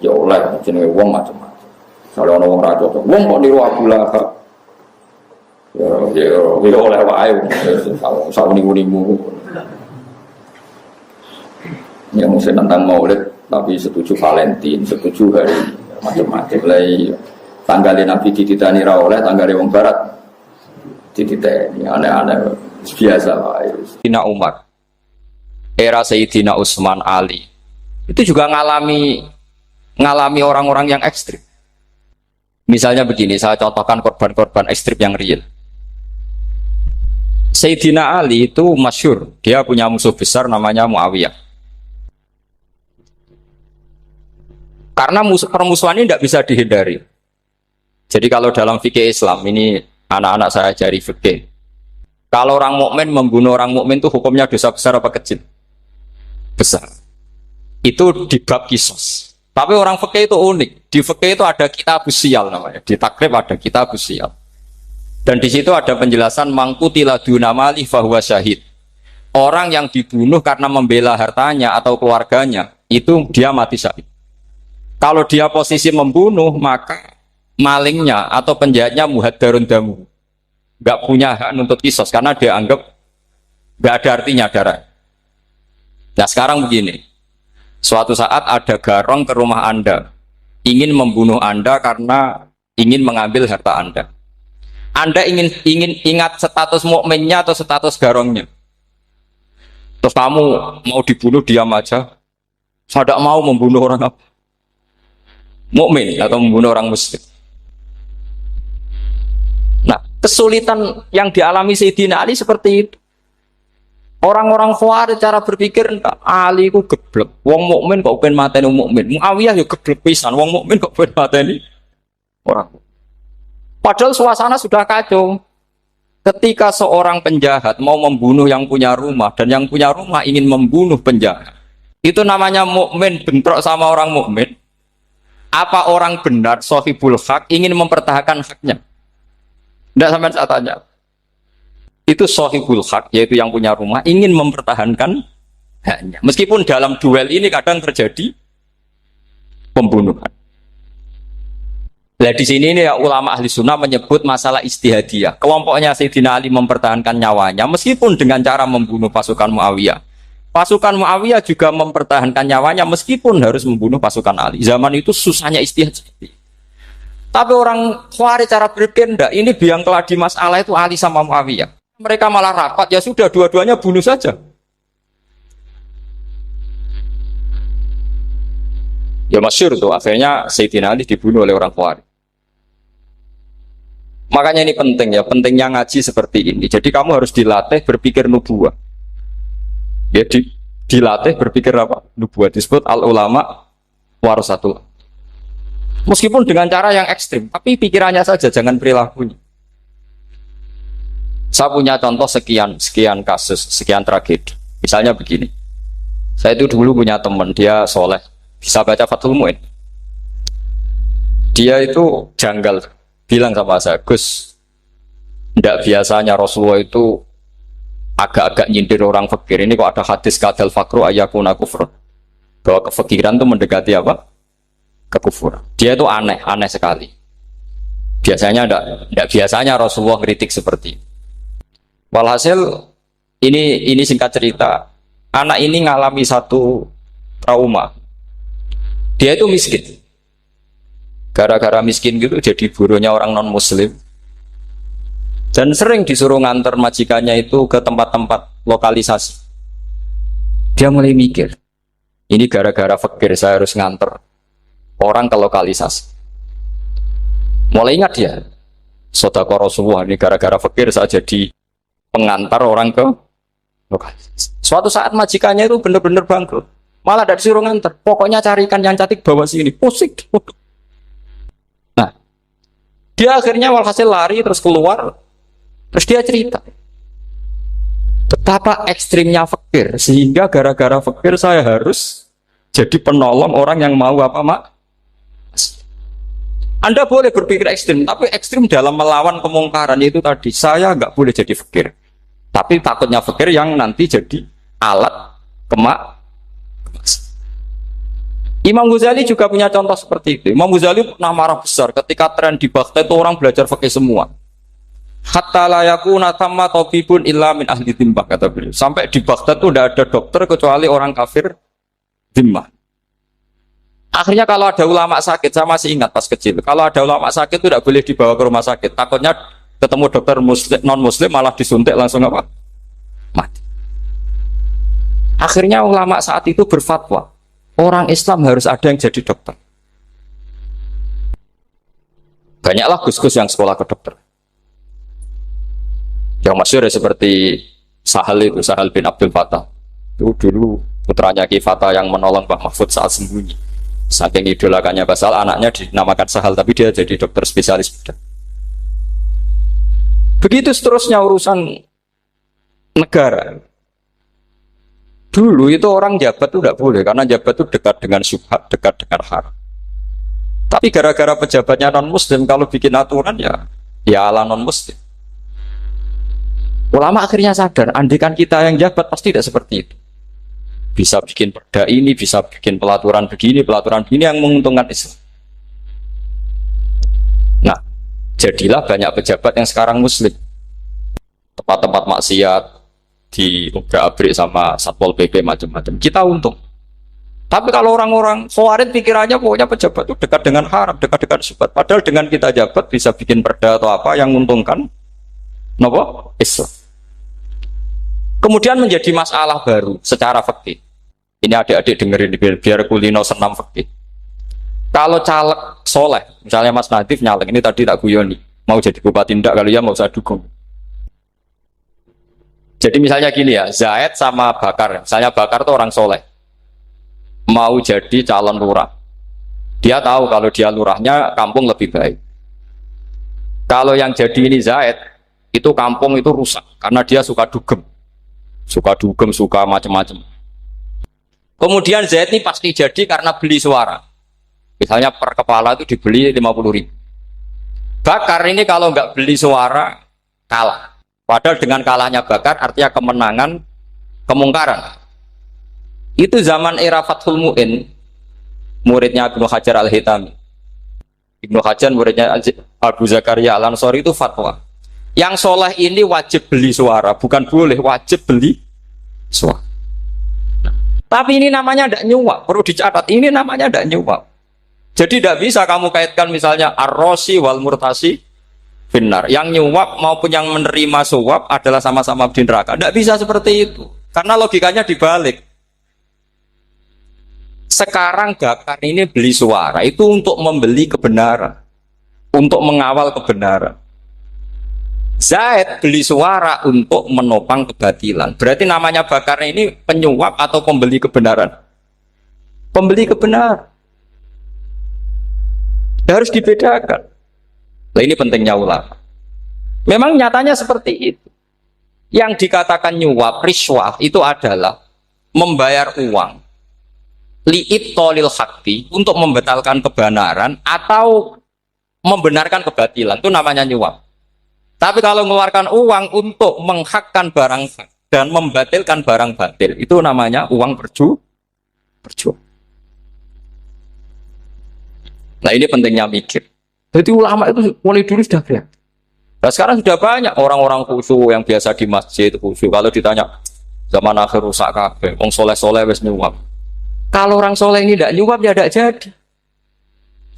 S3: ya oleh jenenge wong macam-macam. Kalau ana wong ora cocok, wong kok niru Abu Lahab. Ya oleh wae sak unimu. Ya mesti tentang maulid tapi setuju Valentine, setuju hari macam-macam lagi. Tanggalin Nabi dititani ra oleh, tanggalin wong barat dititani aneh-aneh. Biasa Pak. Sayyidina Umar, era Sayyidina Utsman, Ali itu juga ngalami orang-orang yang ekstrim. Misalnya begini, saya contohkan korban-korban ekstrim yang real. Sayyidina Ali itu masyhur, dia punya musuh besar namanya Muawiyah. Karena permusuhan ini tidak bisa dihindari. Jadi kalau dalam fikih Islam ini anak-anak saya ajari fikih. Kalau orang mukmin membunuh orang mukmin itu hukumnya dosa besar apa kecil? Besar. Itu di bab kisos. Tapi orang fikih itu unik. Di fikih itu ada kitab usial namanya. Di takrib ada kitab usial. Dan di situ ada penjelasan mangkutila dunamali fahuwa syahid. Orang yang dibunuh karena membela hartanya atau keluarganya itu dia mati syahid. Kalau dia posisi membunuh maka malingnya atau penjahatnya muhaddarun damu. Gak punya hak nuntut kisos karena dia anggap gak ada artinya darah. Nah sekarang begini, suatu saat ada garong ke rumah Anda ingin membunuh Anda karena ingin mengambil harta Anda.
S2: Anda ingin ingat status mukminnya atau status garongnya? Terus kamu mau dibunuh diam aja? Saya tidak mau membunuh orang apa? Mukmin atau membunuh orang muslim. Nah, kesulitan yang dialami Sayyidina Ali seperti itu. Orang-orang Khawarij cara berpikir Ali ku geblek. Wong mukmin kok pengen mateni mukmin. Muawiyah yo geblek pisan. Wong mukmin kok pengen mateni orang. Padahal suasana sudah kacau. Ketika seorang penjahat mau membunuh yang punya rumah dan yang punya rumah ingin membunuh penjahat, itu namanya mukmin bentrok sama orang mukmin. Apa orang benar sahibul hak ingin mempertahankan haknya? Tidak sampai saya tanya. Itu sahibul hak, yaitu yang punya rumah ingin mempertahankan haknya. Meskipun dalam duel ini kadang terjadi pembunuhan. Nah di sini ini ya, ulama ahli sunnah menyebut masalah istihadiyah. Kelompoknya Sayyidina Ali mempertahankan nyawanya meskipun dengan cara membunuh pasukan Muawiyah. Pasukan Muawiyah juga mempertahankan nyawanya meskipun harus membunuh pasukan Ali. Zaman itu susahnya istihad seperti itu. Tapi orang Khawarij cara berpikir enggak, ini biang keladi masalah itu Ali sama Muawiyah. Mereka malah rapat, ya sudah dua-duanya bunuh saja. Ya masyhur tuh, akhirnya Sayyidina Ali dibunuh oleh orang Khawarij. Makanya ini penting ya, pentingnya ngaji seperti ini. Jadi kamu harus dilatih berpikir nubuwah. Ya dilatih berpikir apa? Nubuwah disebut al-ulama warasatul. Meskipun dengan cara yang ekstrim, tapi pikirannya saja, jangan perilakunya. Saya punya contoh sekian kasus, sekian tragedi. Misalnya begini. Saya itu dulu punya teman, dia soleh, bisa baca Fathul Mu'in. Dia itu janggal, bilang sama saya, Gus, tidak biasanya Rasulullah itu agak-agak nyindir orang fakir. Ini kok ada hadis kadal fakru ayakuna kufur, bahwa kefakiran itu mendekati apa? Kekufuran. Dia itu aneh sekali. Biasanya tidak biasanya Rasulullah kritik seperti itu. Walhasil ini singkat cerita, anak ini ngalami satu trauma. Dia itu miskin. Gara-gara miskin gitu jadi buruhnya orang non muslim. Dan sering disuruh nganter majikannya itu ke tempat-tempat lokalisasi. Dia mulai mikir, ini gara-gara fakir saya harus nganter orang ke lokalisasi. Mulai ingat dia, sedekah Rasulullah ini gara-gara fakir saya jadi pengantar orang ke lokalisasi. Suatu saat majikannya itu benar-benar bangkrut, malah tidak disuruh nganter. Pokoknya carikan yang cantik bawa sini, pusing. Nah, dia akhirnya walhasil lari terus keluar, terus dia cerita betapa ekstrimnya fakir sehingga gara-gara fakir saya harus jadi penolong orang yang mau apa mak. Anda boleh berpikir ekstrim, tapi ekstrim dalam melawan kemungkaran itu tadi. Saya nggak boleh jadi fakir, tapi takutnya fakir yang nanti jadi alat kemak. Imam Ghazali juga punya contoh seperti itu. Imam Ghazali pernah marah besar ketika tren di Baghdad itu orang belajar fikih semua. Hatta la yakuna thamma tabibun illa min ahli dhimmah, kata beliau. Sampai di Baghdad itu tidak ada dokter kecuali orang kafir dhimmah. Akhirnya kalau ada ulama sakit, saya masih ingat pas kecil, kalau ada ulama sakit itu tidak boleh dibawa ke rumah sakit. Takutnya ketemu dokter muslim, non muslim malah disuntik langsung apa? Mati. Akhirnya ulama saat itu berfatwa, orang Islam harus ada yang jadi dokter. Banyaklah gus-gus yang sekolah ke dokter. Yang masyhur ya seperti Sahal itu, Sahal bin Abdul Fattah. Itu dulu putranya Ki Fattah yang menolong Pak Mahfud saat sembunyi. Saking idolakannya Basal, anaknya dinamakan Sahal, tapi dia jadi dokter spesialis bedah. Begitu seterusnya urusan negara. Dulu itu orang jabat itu tidak boleh, karena jabat itu dekat dengan syubhat, dekat dengan haram. Tapi gara-gara pejabatnya non muslim, kalau bikin aturan ya ala non muslim. Ulama akhirnya sadar, andikan kita yang jabat pasti tidak seperti itu. Bisa bikin perda ini, bisa bikin pelaturan begini yang menguntungkan Islam. Nah, jadilah banyak pejabat yang sekarang muslim. Tempat-tempat maksiat di obrak-abrik sama Satpol PP macam-macam. Kita untung.
S4: Tapi kalau orang-orang Khawarij pikirannya pokoknya pejabat itu dekat dengan haram, dekat dengan syubhat. Padahal dengan kita jabat bisa bikin perda atau apa yang menguntungkan nopo Islam. Kemudian menjadi masalah baru secara fikih. Ini adik-adik dengerin biar kulino senam fikih. Kalau caleg soleh, misalnya Mas Nadif nyalek ini tadi tak guyoni, mau jadi bupati ndak kalau ya mau saya dukung. Jadi misalnya gini ya, Zaid sama Bakar, misalnya Bakar itu orang soleh, mau jadi calon lurah. Dia tahu kalau dia lurahnya kampung lebih baik. Kalau yang jadi ini Zaid, itu kampung itu rusak karena dia suka dugem, suka macam-macam. Kemudian Zaid ini pasti jadi karena beli suara. Misalnya per kepala itu dibeli 50.000. Bakar ini kalau nggak beli suara kalah. Padahal dengan kalahnya Bakar artinya kemenangan kemungkaran. Itu zaman era Fathul Mu'in, muridnya Ibnu Hajar Al-Hitami. Ibnu Hajar muridnya Abu Zakaria Al-Ansori itu fatwa. Yang soleh ini wajib beli suara, bukan boleh, wajib beli suara. Tapi ini namanya tidak nyuap, perlu dicatat. Ini namanya tidak nyuap. Jadi tidak bisa kamu kaitkan misalnya ar-rosi wal murtasi finnar. Yang nyuap maupun yang menerima suap adalah sama-sama di neraka. Tidak bisa seperti itu. Karena logikanya dibalik. Sekarang Bakar ini beli suara itu untuk membeli kebenaran, untuk mengawal kebenaran. Zaid beli suara untuk menopang kebatilan. Berarti namanya Bakar ini penyuap atau pembeli kebenaran? Pembeli kebenaran. Harus dibedakan. Nah, ini pentingnya ulama. Memang nyatanya seperti itu. Yang dikatakan nyuap, riswah itu adalah membayar uang li'ib tolil hakti untuk membatalkan kebenaran atau membenarkan kebatilan, itu namanya nyuap. Tapi kalau mengeluarkan uang untuk menghakkan barang hak dan membatalkan barang batil, itu namanya uang berjuang. Nah ini pentingnya mikir. Jadi ulama itu mulai dulu sudah kreatif. Nah sekarang sudah banyak orang-orang khusyuk yang biasa di masjid khusyuk. Kalau ditanya zaman akhir rusak kabeh, wong soleh-soleh wis nyuap. Kalau orang soleh ini tidak nyuap ya tidak jadi.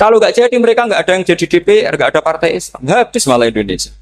S4: Kalau nggak jadi mereka nggak ada yang jadi DPR, nggak ada partai Islam, habis malah Indonesia.